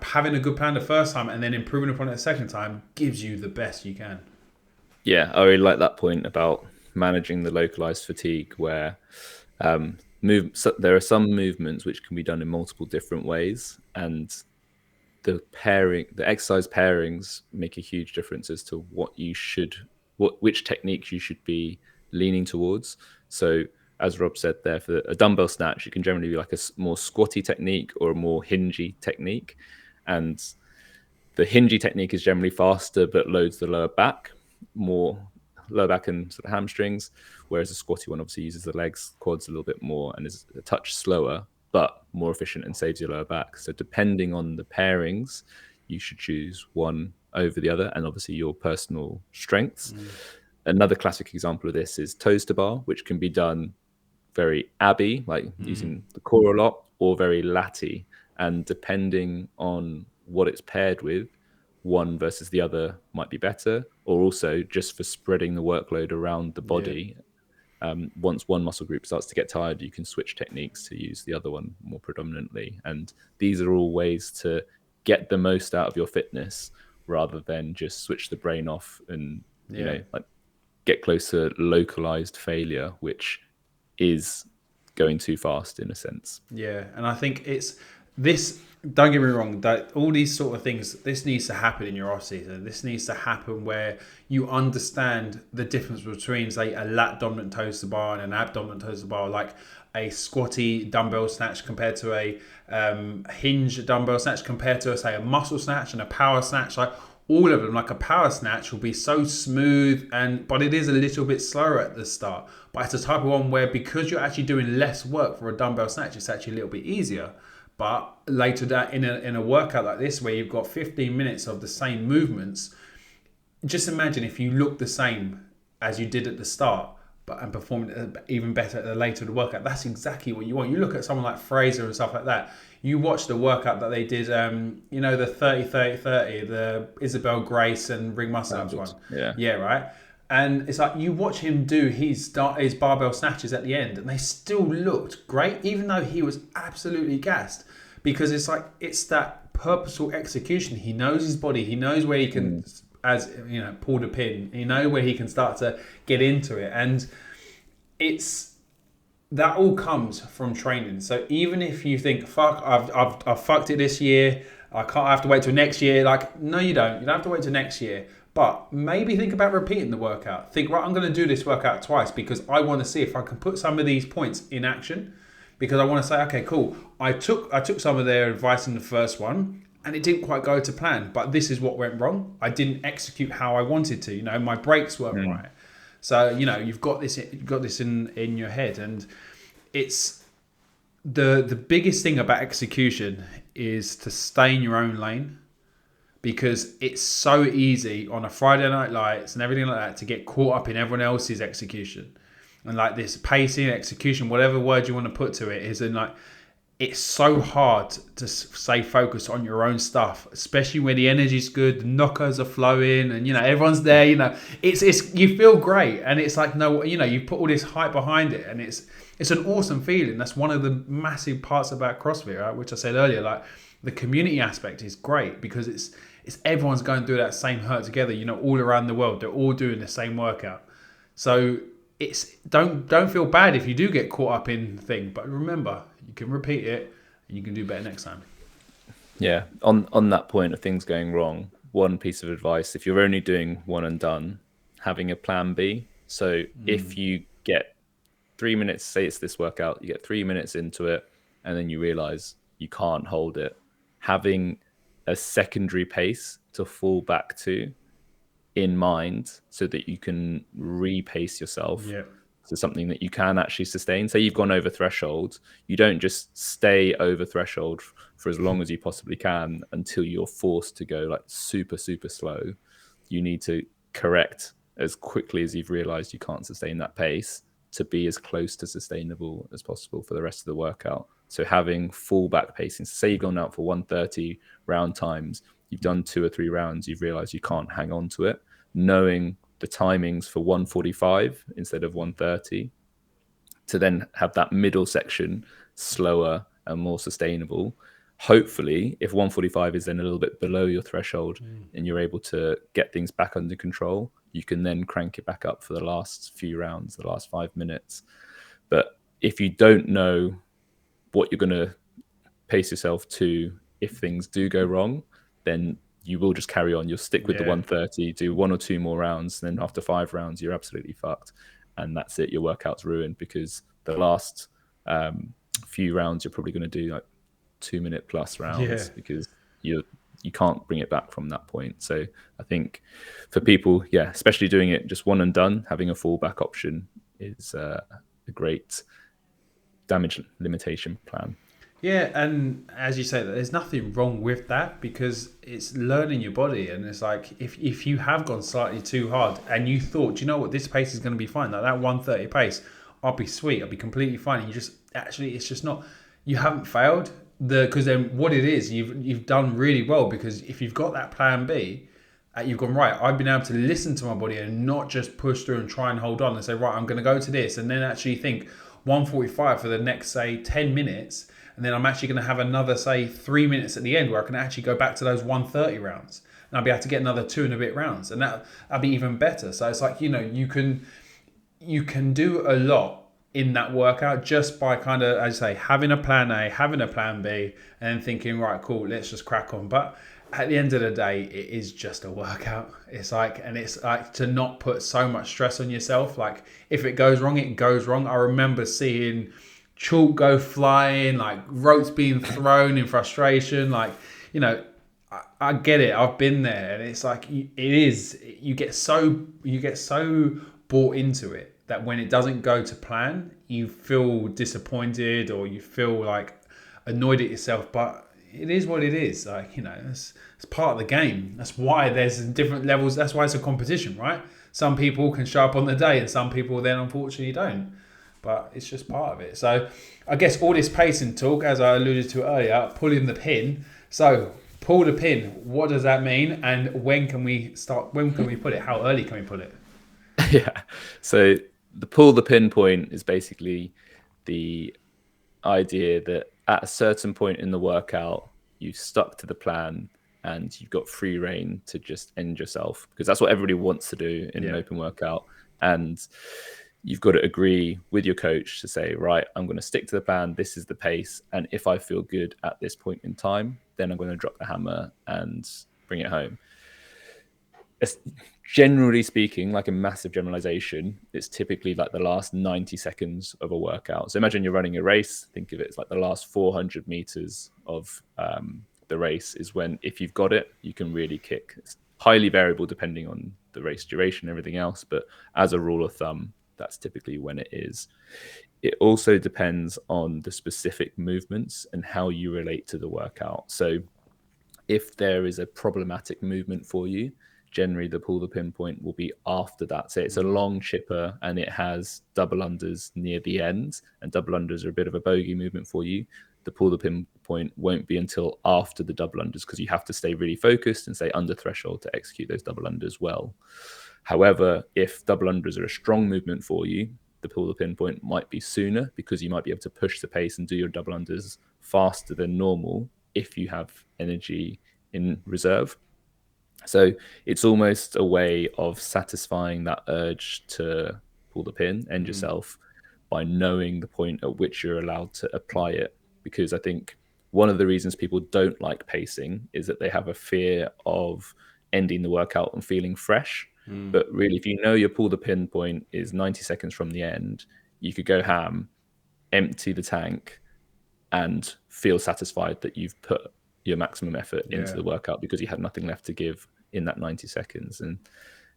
having a good plan the first time and then improving upon it the second time gives you the best you can. Yeah, I really like that point about managing the localized fatigue, where there are some movements which can be done in multiple different ways, and the exercise pairings make a huge difference as to which techniques you should be leaning towards. So as Rob said there, for a dumbbell snatch, you can generally be like a more squatty technique or a more hingy technique. And the hingy technique is generally faster, but loads the lower back and sort of hamstrings. Whereas a squatty one obviously uses the legs, quads a little bit more, and is a touch slower, but more efficient and saves your lower back. So depending on the pairings, you should choose one over the other, and obviously your personal strengths. Another classic example of this is toes to bar, which can be done very abby, like using the core a lot, or very latty. And depending on what it's paired with, one versus the other might be better, or also just for spreading the workload around the body. Once one muscle group starts to get tired, you can switch techniques to use the other one more predominantly. And these are all ways to get the most out of your fitness, rather than just switch the brain off and get close to localized failure, which is going too fast in a sense. Yeah, and I think it's this. Don't get me wrong, that all these sort of things, this needs to happen in your off season. This needs to happen where you understand the difference between, say, a lat dominant toes to bar and an ab dominant toes to bar, like a squatty dumbbell snatch compared to a hinge dumbbell snatch compared to, say, a muscle snatch and a power snatch. Like all of them, like a power snatch will be so smooth, but it is a little bit slower at the start. But it's a type of one where, because you're actually doing less work for a dumbbell snatch, it's actually a little bit easier. But later that in a workout like this, where you've got 15 minutes of the same movements, just imagine if you look the same as you did at the start, and perform even better at the later of the workout. That's exactly what you want. You look at someone like Fraser and stuff like that. You watch the workout that they did, the 30-30-30, the Isabel Grace and Ring Muscle Ups one. Yeah, right? And it's like you watch him do his barbell snatches at the end, and they still looked great, even though he was absolutely gassed. Because it's like, it's that purposeful execution. He knows his body. He knows where he can, pull the pin. He knows where he can start to get into it. And that all comes from training. So even if you think, fuck, I've fucked it this year, I have to wait till next year. Like, no, you don't. You don't have to wait till next year. But maybe think about repeating the workout. Think, right, I'm going to do this workout twice because I want to see if I can put some of these points in action. Because I want to say, okay, cool. I took some of their advice in the first one, and it didn't quite go to plan. But this is what went wrong. I didn't execute how I wanted to. My breaks weren't right. So you've got this in your head, and it's the biggest thing about execution is to stay in your own lane. Because it's so easy on a Friday Night Lights and everything like that to get caught up in everyone else's execution. And like this pacing, execution, whatever word you want to put to it, is in like, it's so hard to stay focused on your own stuff, especially when the energy's good, the knockers are flowing, and everyone's there. It's you feel great, and it's like you put all this hype behind it, and it's an awesome feeling. That's one of the massive parts about CrossFit, right? Which I said earlier, like the community aspect is great because it's everyone's going through that same hurt together. All around the world, they're all doing the same workout, so. Don't feel bad if you do get caught up in the thing, but remember, you can repeat it and you can do better next time. Yeah, on that point of things going wrong, one piece of advice: if you're only doing one and done, having a plan B. So if you get 3 minutes, say it's this workout, you get 3 minutes into it, and then you realize you can't hold it, having a secondary pace to fall back to in mind so that you can repace yourself to something that you can actually sustain. Say you've gone over threshold, you don't just stay over threshold for as long as you possibly can until you're forced to go like super, super slow. You need to correct as quickly as you've realized you can't sustain that pace to be as close to sustainable as possible for the rest of the workout. So having fallback pacing, so say you've gone out for 130 round times, you've done 2 or 3 rounds, you've realized you can't hang on to it, knowing the timings for 145 instead of 130 to then have that middle section slower and more sustainable. Hopefully, if 145 is then a little bit below your threshold and you're able to get things back under control, you can then crank it back up for the last few rounds, the last 5 minutes. But if you don't know what you're going to pace yourself to if things do go wrong, then you will just carry on. You'll stick with the 130, do 1 or 2 more rounds, and then after 5 rounds, you're absolutely fucked. And that's it. Your workout's ruined because the last few rounds, you're probably going to do like 2-minute plus rounds because you can't bring it back from that point. So I think for people, especially doing it just one and done, having a fallback option is a great damage limitation plan. Yeah, and as you say, there's nothing wrong with that because it's learning your body. And it's like, if you have gone slightly too hard and you thought, you know what, this pace is going to be fine, like that 130 pace, I'll be sweet, I'll be completely fine. And it's just not, you haven't failed. Because then what it is, you've done really well, because if you've got that plan B, you've gone, right, I've been able to listen to my body and not just push through and try and hold on and say, right, I'm going to go to this, and then actually think 145 for the next, say, 10 minutes, and then I'm actually going to have another, say, 3 minutes at the end where I can actually go back to those 130 rounds, and I'll be able to get another 2 and a bit rounds, and that'll be even better. So it's like, you can do a lot in that workout just by kind of, as I say, having a plan A, having a plan B, and then thinking, right, cool, let's just crack on. But at the end of the day, it is just a workout. It's like to not put so much stress on yourself. Like if it goes wrong, it goes wrong. I remember seeing chalk go flying, like ropes being thrown in frustration. Like, I get it. I've been there, and it's like you get so bought into it that when it doesn't go to plan, you feel disappointed or you feel like annoyed at yourself. But it is what it is. Like, it's part of the game. That's why there's different levels. That's why it's a competition, right? Some people can show up on the day and some people then unfortunately don't. But it's just part of it. So I guess all this pacing talk, as I alluded to earlier, pulling the pin. So pull the pin. What does that mean? And when can we start? When can we put it? How early can we put it? Yeah. So the pull the pin point is basically the idea that at a certain point in the workout, you've stuck to the plan and you've got free reign to just end yourself, because that's what everybody wants to do in an open workout. And you've got to agree with your coach to say, right, I'm going to stick to the plan. This is the pace. And if I feel good at this point in time, then I'm going to drop the hammer and bring it home. It's, generally speaking, like a massive generalization, it's typically like the last 90 seconds of a workout. So imagine you're running a race. Think of it as like the last 400 meters of the race is when, if you've got it, you can really kick. It's highly variable depending on the race duration and everything else. But as a rule of thumb, that's typically when it is. It also depends on the specific movements and how you relate to the workout. So if there is a problematic movement for you, generally the pull the pin point will be after that. So it's a long chipper and it has double unders near the end, and double unders are a bit of a bogey movement for you. The pull the pin point won't be until after the double unders, because you have to stay really focused and stay under threshold to execute those double unders well. However, if double unders are a strong movement for you, the pull the pin point might be sooner, because you might be able to push the pace and do your double unders faster than normal if you have energy in reserve. So it's almost a way of satisfying that urge to pull the pin, end yourself, by knowing the point at which you're allowed to apply it. Because I think one of the reasons people don't like pacing is that they have a fear of ending the workout and feeling fresh. But really, if you know your pull the pin point is 90 seconds from the end, you could go ham, empty the tank, and feel satisfied that you've put your maximum effort into the workout because you had nothing left to give in that 90 seconds. And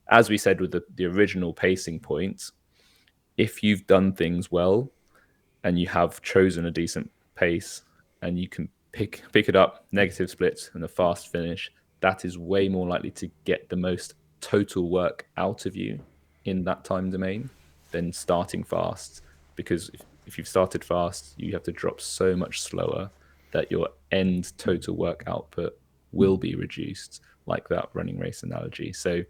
as we said with the original pacing point, if you've done things well and you have chosen a decent pace and you can pick it up, negative splits and a fast finish, that is way more likely to get the most total work out of you in that time domain than starting fast. Because if you've started fast, you have to drop so much slower that your end total work output will be reduced, like that running race analogy. So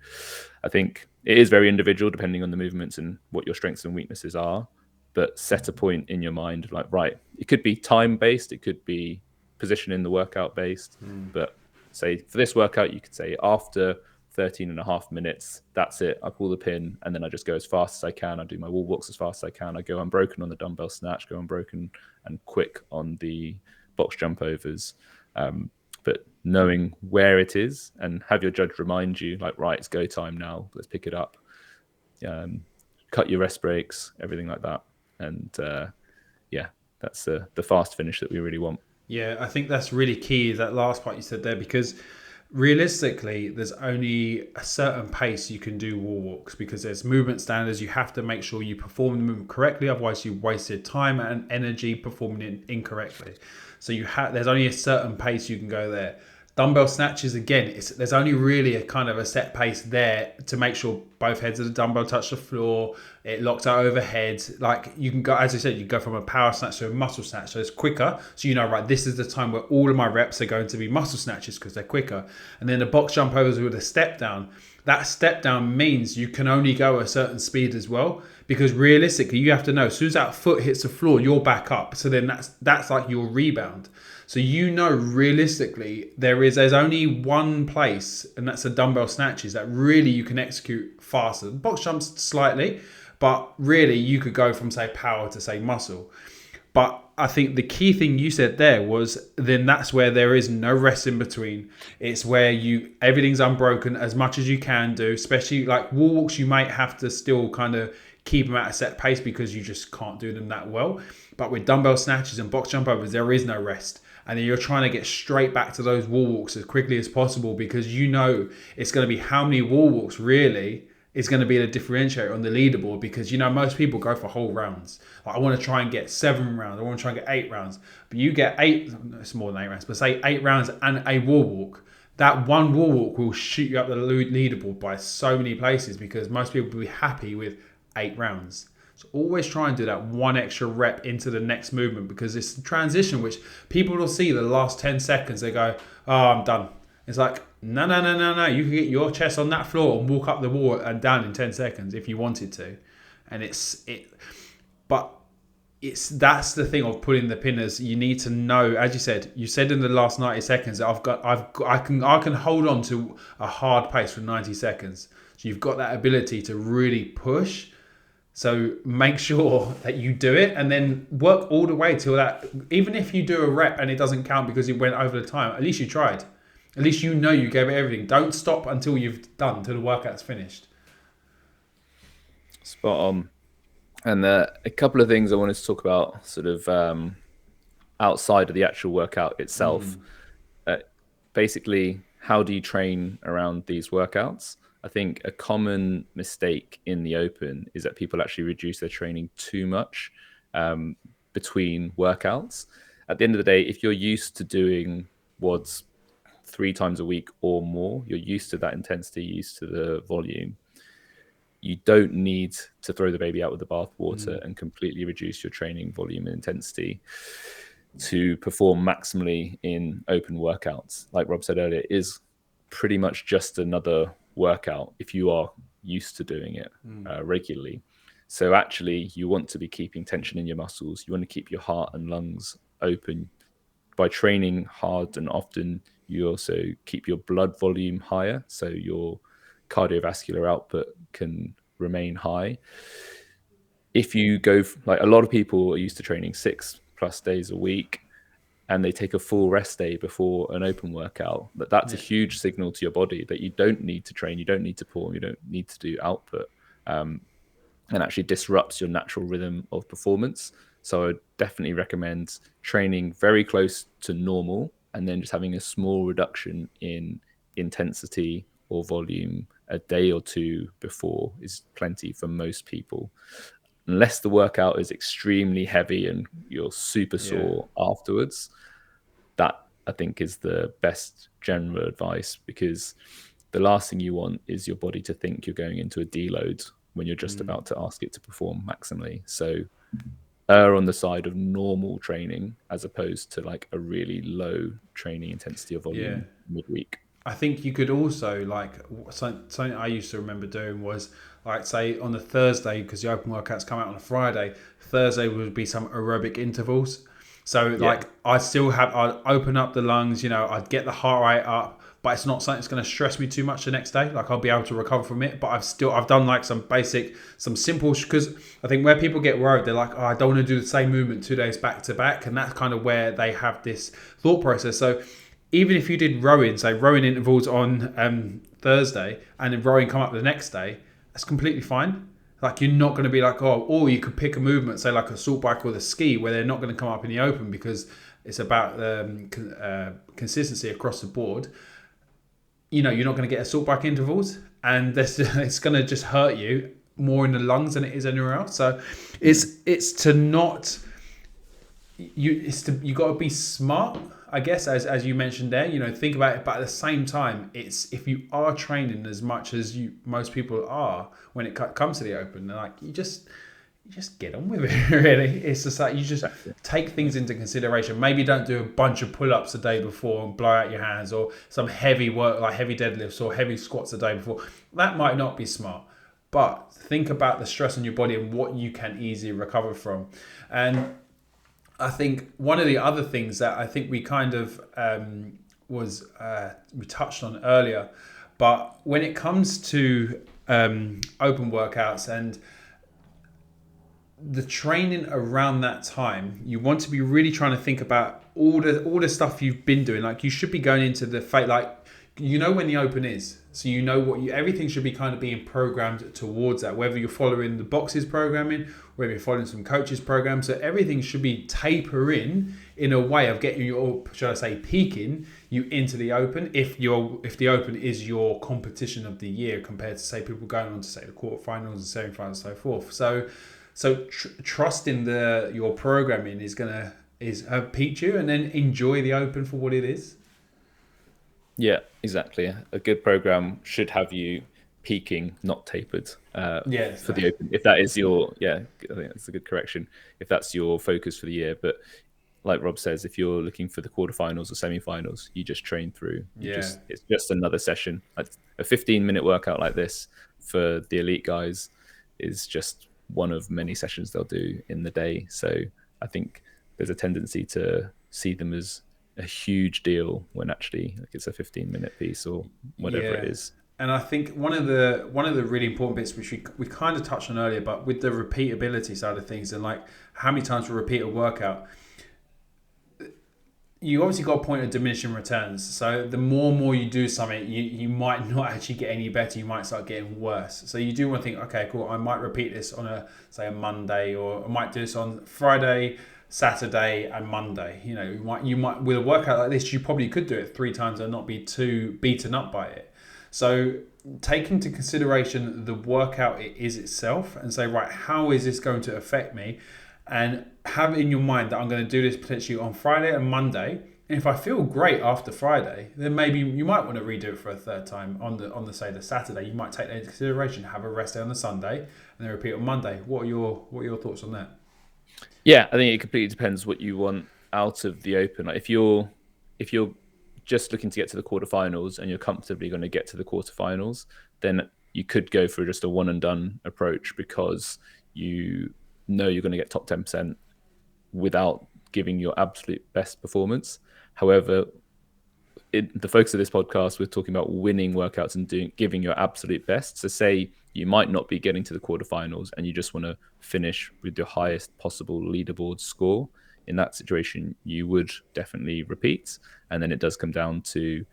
I think it is very individual depending on the movements and what your strengths and weaknesses are, but set a point in your mind of like, right, it could be time based, it could be position in the workout based, but say for this workout, you could say after 13 and a half minutes, that's it. I pull the pin and then I just go as fast as I can. I do my wall walks as fast as I can. I go unbroken on the dumbbell snatch, go unbroken and quick on the box jump overs. But knowing where it is and have your judge remind you, like, right, it's go time now. Let's pick it up. Cut your rest breaks, everything like that. And that's the fast finish that we really want. Yeah, I think that's really key, that last part you said there, because realistically, there's only a certain pace you can do wall walks, because there's movement standards. You have to make sure you perform the movement correctly, otherwise you wasted time and energy performing it incorrectly. So there's only a certain pace you can go there. Dumbbell snatches, again, there's only really a kind of a set pace there to make sure both heads of the dumbbell touch the floor. It locks out overhead. Like you can go, as I said, you go from a power snatch to a muscle snatch. So it's quicker. So you know, right, this is the time where all of my reps are going to be muscle snatches because they're quicker. And then the box jump overs with a step down. That step down means you can only go a certain speed as well, because realistically, you have to know as soon as that foot hits the floor, you're back up. So then that's like your rebound. So you know, realistically, there's only one place, and that's the dumbbell snatches, that really you can execute faster. Box jumps slightly, but really you could go from, say, power to, say, muscle. But I think the key thing you said there was then that's where there is no rest in between. It's where everything's unbroken as much as you can do, especially like wall walks, you might have to still kind of keep them at a set pace because you just can't do them that well. But with dumbbell snatches and box jump overs, there is no rest. And then you're trying to get straight back to those wall walks as quickly as possible, because you know it's going to be how many wall walks really is going to be the differentiator on the leaderboard, because most people go for whole rounds. Like, I want to try and get 7 rounds, I want to try and get 8 rounds, but you get 8, it's more than 8 rounds, but say 8 rounds and a wall walk. That one wall walk will shoot you up the leaderboard by so many places, because most people will be happy with 8 rounds. So always try and do that one extra rep into the next movement, because it's the transition which people will see the last 10 seconds. They go, oh, I'm done. It's like, no. You can get your chest on that floor and walk up the wall and down in 10 seconds if you wanted to. And that's the thing of pulling the pinners. You need to know, as you said in the last 90 seconds, I can hold on to a hard pace for 90 seconds. So you've got that ability to really push. So make sure that you do it, and then work all the way till that. Even if you do a rep and it doesn't count because it went over the time, at least you tried. At least you know you gave it everything. Don't stop until you've done, until the workout's finished. Spot on. And a couple of things I wanted to talk about, sort of outside of the actual workout itself. Basically, how do you train around these workouts? I think a common mistake in the open is that people actually reduce their training too much between workouts. At the end of the day, if you're used to doing WODs 3 times a week or more, you're used to that intensity, used to the volume, you don't need to throw the baby out with the bathwater and completely reduce your training volume and intensity to perform maximally in open workouts. Like Rob said earlier, it is pretty much just another workout if you are used to doing it regularly. So actually, you want to be keeping tension in your muscles. You want to keep your heart and lungs open. By training hard and often, you also keep your blood volume higher, so your cardiovascular output can remain high. If you go, like, a lot of people are used to training 6+ days a week, and they take a full rest day before an open workout, that's a huge signal to your body that you don't need to train, you don't need to pull, you don't need to do output, and actually disrupts your natural rhythm of performance. So I would definitely recommend training very close to normal, and then just having a small reduction in intensity or volume a day or two before is plenty for most people. Unless the workout is extremely heavy and you're super sore afterwards, that I think is the best general advice, because the last thing you want is your body to think you're going into a deload when you're just about to ask it to perform maximally. So err on the side of normal training as opposed to like a really low training intensity or volume midweek. I think you could also, like, something I used to remember doing was, like, say on the Thursday, because the open workouts come out on a Friday, Thursday would be some aerobic intervals. So like I'd open up the lungs, I'd get the heart rate up, but it's not something that's going to stress me too much the next day. Like, I'll be able to recover from it, but I've done like some simple, because I think where people get worried, they're like, oh, I don't want to do the same movement 2 days back to back. And that's kind of where they have this thought process. So even if you did rowing intervals on Thursday and then rowing come up the next day, that's completely fine. Like, you're not going to be like, oh, or you could pick a movement, say like a assault bike or the ski, where they're not going to come up in the open, because it's about consistency across the board. You're not going to get assault bike intervals, and it's going to just hurt you more in the lungs than it is anywhere else. So you got to be smart, I guess, as you mentioned there. Think about it, but at the same time, it's, if you are training as much as most people are when it comes to the open, like, you just get on with it. Really, it's just like you just take things into consideration. Maybe don't do a bunch of pull-ups the day before and blow out your hands, or some heavy work like heavy deadlifts or heavy squats the day before. That might not be smart, but think about the stress on your body and what you can easily recover from. And I think one of the other things that I think we kind of we touched on earlier, but when it comes to open workouts and the training around that time, you want to be really trying to think about all the stuff you've been doing. Like, you should be going into the when the open is, so everything should be kind of being programmed towards that, whether you're following the boxes programming, whether you're following some coaches program. So everything should be tapering in a way of getting your, should I say, peaking you into the Open, if the Open is your competition of the year compared to, say, people going on to, say, the quarterfinals and semi-finals and so forth. So trusting your programming is peak you, and then enjoy the Open for what it is. Yeah, exactly. A good program should have you peaking, not tapered. For the Open, if that is your, I think that's a good correction. If that's your focus for the year, but like Rob says, if you're looking for the quarterfinals or semi-finals, you just train through. It's just another session. Like a 15-minute workout like this for the elite guys is just one of many sessions they'll do in the day. So I think there's a tendency to see them as a huge deal when actually like it's a 15-minute piece or whatever it is. And I think one of the really important bits which we kind of touched on earlier, but with the repeatability side of things, and like how many times we repeat a workout, you obviously got a point of diminishing returns. So the more you do something, you might not actually get any better. You might start getting worse. So you do want to think, okay, cool, I might repeat this on a Monday, or I might do this on Friday, Saturday and Monday. You might with a workout like this, you probably could do it 3 times and not be too beaten up by it. So take into consideration the workout it is itself, and say, right, how is this going to affect me? And have in your mind that I'm going to do this potentially on Friday and Monday. And if I feel great after Friday, then maybe you might want to redo it for a third time on the Saturday. You might take that into consideration, have a rest day on the Sunday, and then repeat on Monday. What are your thoughts on that? Yeah, I think it completely depends what you want out of the Open. Like if you're just looking to get to the quarterfinals and you're comfortably going to get to the quarterfinals, then you could go for just a one and done approach, because you know you're going to get top 10% without giving your absolute best performance. However, the focus of this podcast, we're talking about winning workouts and giving your absolute best. So say you might not be getting to the quarterfinals and you just want to finish with your highest possible leaderboard score. In that situation, you would definitely repeat. And then it does come down to,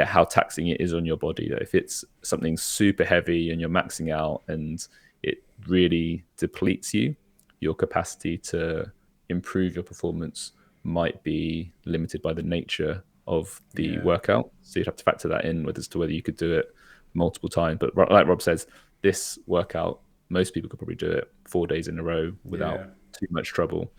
how taxing it is on your body. If it's something super heavy and you're maxing out and it really depletes you, your capacity to improve your performance might be limited by the nature of the workout. So you'd have to factor that in as to whether you could do it multiple times. But like Rob says, this workout, most people could probably do it 4 days in a row without too much trouble,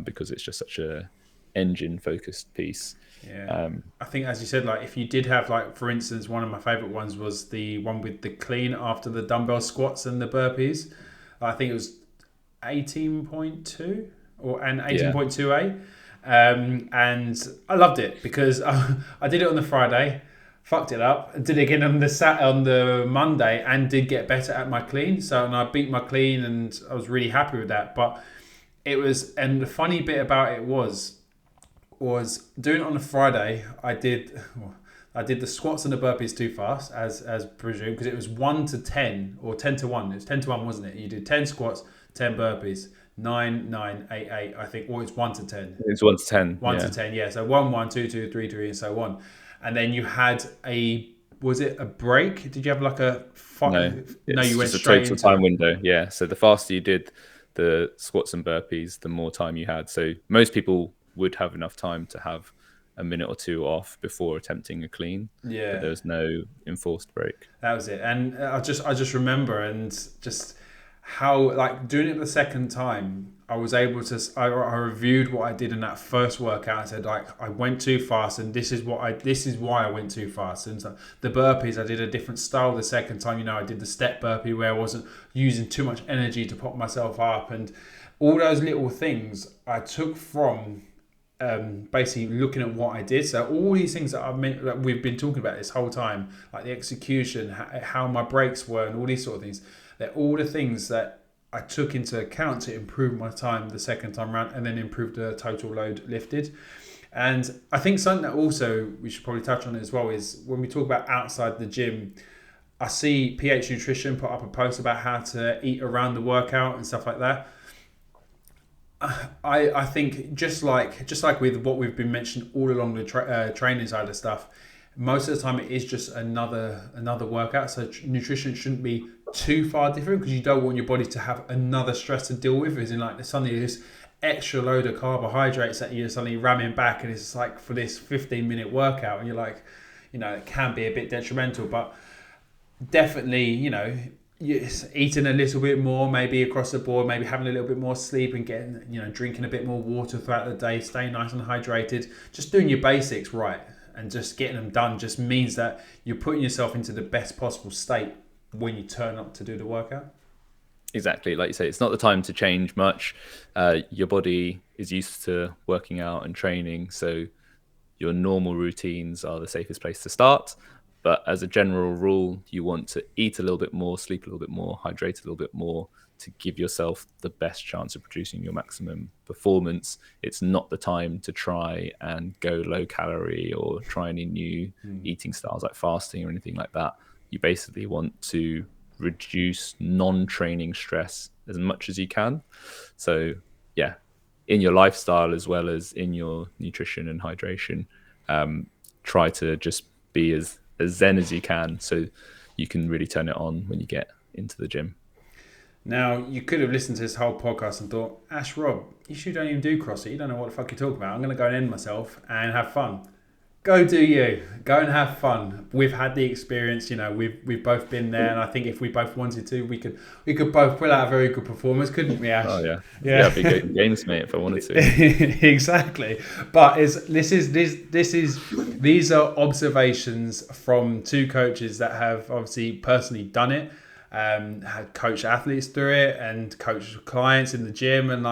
because it's just such a engine focused piece. I think, as you said, like if you did have, like, for instance, one of my favorite ones was the one with the clean after the dumbbell squats and the burpees. I think it was 18.2 and 18.2A. And I loved it because I did it on the Friday, fucked it up, did it again on the Monday, and did get better at my clean. And I beat my clean, and I was really happy with that. But and the funny bit about it was doing it on the Friday. I did the squats and the burpees too fast, as presumed, because it was 1 to 10 or 10 to 1. It was 10 to 1, wasn't it? You did 10 squats, 10 burpees. 9, 9, 8, 8, I think, or it's 1 to 10. It's 1 to 10. 1 to 10, yeah. So 1, 1, 2, 2, 3, 3, and so on. And then you had was it a break? Did you have like a... No, you went straight into... total time window, yeah. So the faster you did the squats and burpees, the more time you had. So most people would have enough time to have a minute or two off before attempting a clean. Yeah. But there was no enforced break. That was it. And I just remember, and just... how, like, doing it the second time, I was able to, I reviewed what I did in that first workout. I said, like, I went too fast, and this is why I went too fast. And so the burpees, I did a different style the second time. I did the step burpee where I wasn't using too much energy to pop myself up, and all those little things I took from basically looking at what I did. So all these things that we've been talking about this whole time, like the execution, how my breaks were, and all these sort of things. They're all the things that I took into account to improve my time the second time around, and then improve the total load lifted. And I think something that also we should probably touch on as well is when we talk about outside the gym, I see PH Nutrition put up a post about how to eat around the workout and stuff like that. I think just like with what we've been mentioning all along the training side of stuff, most of the time it is just another workout. So nutrition shouldn't be too far different, because you don't want your body to have another stress to deal with. As in, like, suddenly this extra load of carbohydrates that you're suddenly ramming back, and it's like for this 15-minute workout, and you're like, it can be a bit detrimental. But definitely, eating a little bit more, maybe across the board, maybe having a little bit more sleep and getting, drinking a bit more water throughout the day, staying nice and hydrated, just doing your basics right and just getting them done just means that you're putting yourself into the best possible state when you turn up to do the workout. Exactly. Like you say, it's not the time to change much. Your body is used to working out and training, so your normal routines are the safest place to start. But as a general rule, you want to eat a little bit more, sleep a little bit more, hydrate a little bit more to give yourself the best chance of producing your maximum performance. It's not the time to try and go low calorie or try any new eating styles like fasting or anything like that. You basically want to reduce non-training stress as much as you can. So yeah, in your lifestyle as well as in your nutrition and hydration, try to just be as zen as you can so you can really turn it on when you get into the gym. Now, you could have listened to this whole podcast and thought, Ash, Rob, you don't even do CrossFit. You don't know what the fuck you're talking about. I'm going to go and end myself and have fun. Go do you. Go and have fun. We've had the experience, we've both been there, and I think if we both wanted to, we could both put out a very good performance, couldn't we, Ash? Oh yeah, be good games, mate, if I wanted to. Exactly. But these are observations from two coaches that have obviously personally done it, had coached athletes through it and coached clients in the gym, and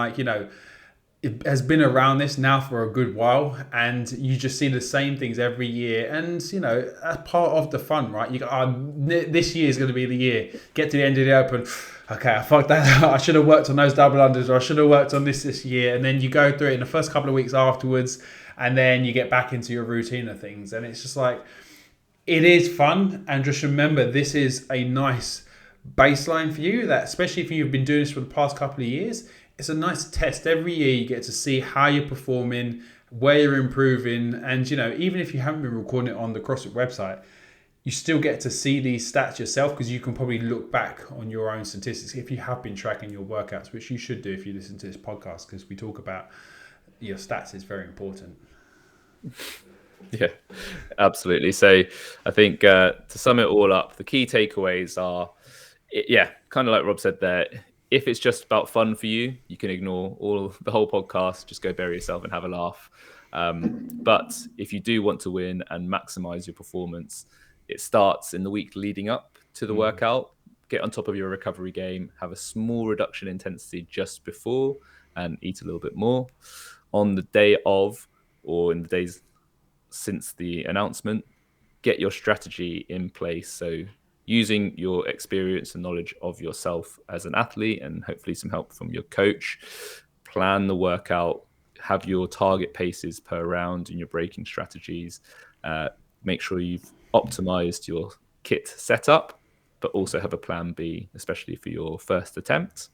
it has been around this now for a good while, and you just see the same things every year. And, that's part of the fun, right? You go, this year is going to be the year. Get to the end of the Open. Okay, I fucked that up. I should have worked on those double unders, or I should have worked on this year. And then you go through it in the first couple of weeks afterwards, and then you get back into your routine of things. And it's just like, it is fun. And just remember, this is a nice baseline for you, that especially if you've been doing this for the past couple of years, it's a nice test. Every year you get to see how you're performing, where you're improving. And, even if you haven't been recording it on the CrossFit website, you still get to see these stats yourself, because you can probably look back on your own statistics if you have been tracking your workouts, which you should do if you listen to this podcast, because we talk about your stats is very important. Yeah, absolutely. So I think to sum it all up, the key takeaways are, kind of like Rob said there, if it's just about fun for you, you can ignore the whole podcast, just go bury yourself and have a laugh. But if you do want to win and maximize your performance, it starts in the week leading up to the workout. Get on top of your recovery game, have a small reduction in intensity just before, and eat a little bit more. On the day of, or in the days since the announcement, get your strategy in place. So using your experience and knowledge of yourself as an athlete, and hopefully some help from your coach, plan the workout, have your target paces per round and your braking strategies. Make sure you've optimized your kit setup, but also have a plan B, especially for your first attempt.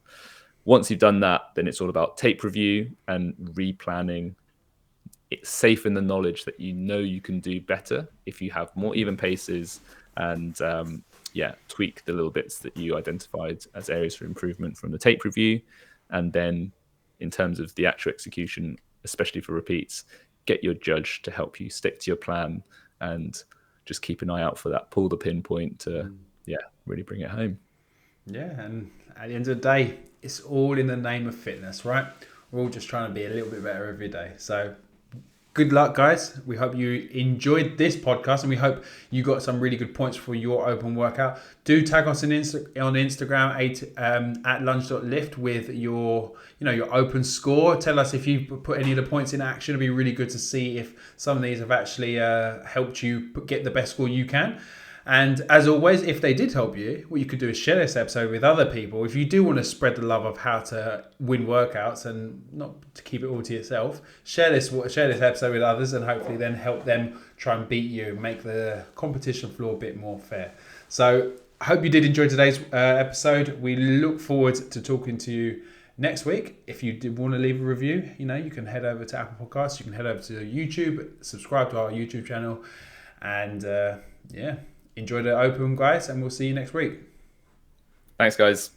Once you've done that, then it's all about tape review and replanning. It's safe in the knowledge that you can do better if you have more even paces and tweak the little bits that you identified as areas for improvement from the tape review. And then in terms of the actual execution, especially for repeats, get your judge to help you stick to your plan and just keep an eye out for that pull the pin point to really bring it home. Yeah, and at the end of the day, it's all in the name of fitness, right? We're all just trying to be a little bit better every day. So good luck, guys. We hope you enjoyed this podcast, and we hope you got some really good points for your open workout. Do tag us on Instagram at lunge.lift with your open score. Tell us if you put any of the points in action. It'd be really good to see if some of these have actually helped you get the best score you can. And as always, if they did help you, what you could do is share this episode with other people. If you do want to spread the love of how to win workouts and not to keep it all to yourself, share this episode with others, and hopefully then help them try and beat you, make the competition floor a bit more fair. So I hope you did enjoy today's episode. We look forward to talking to you next week. If you did want to leave a review, you can head over to Apple Podcasts. You can head over to YouTube, subscribe to our YouTube channel, and enjoy the open, guys, and we'll see you next week. Thanks, guys.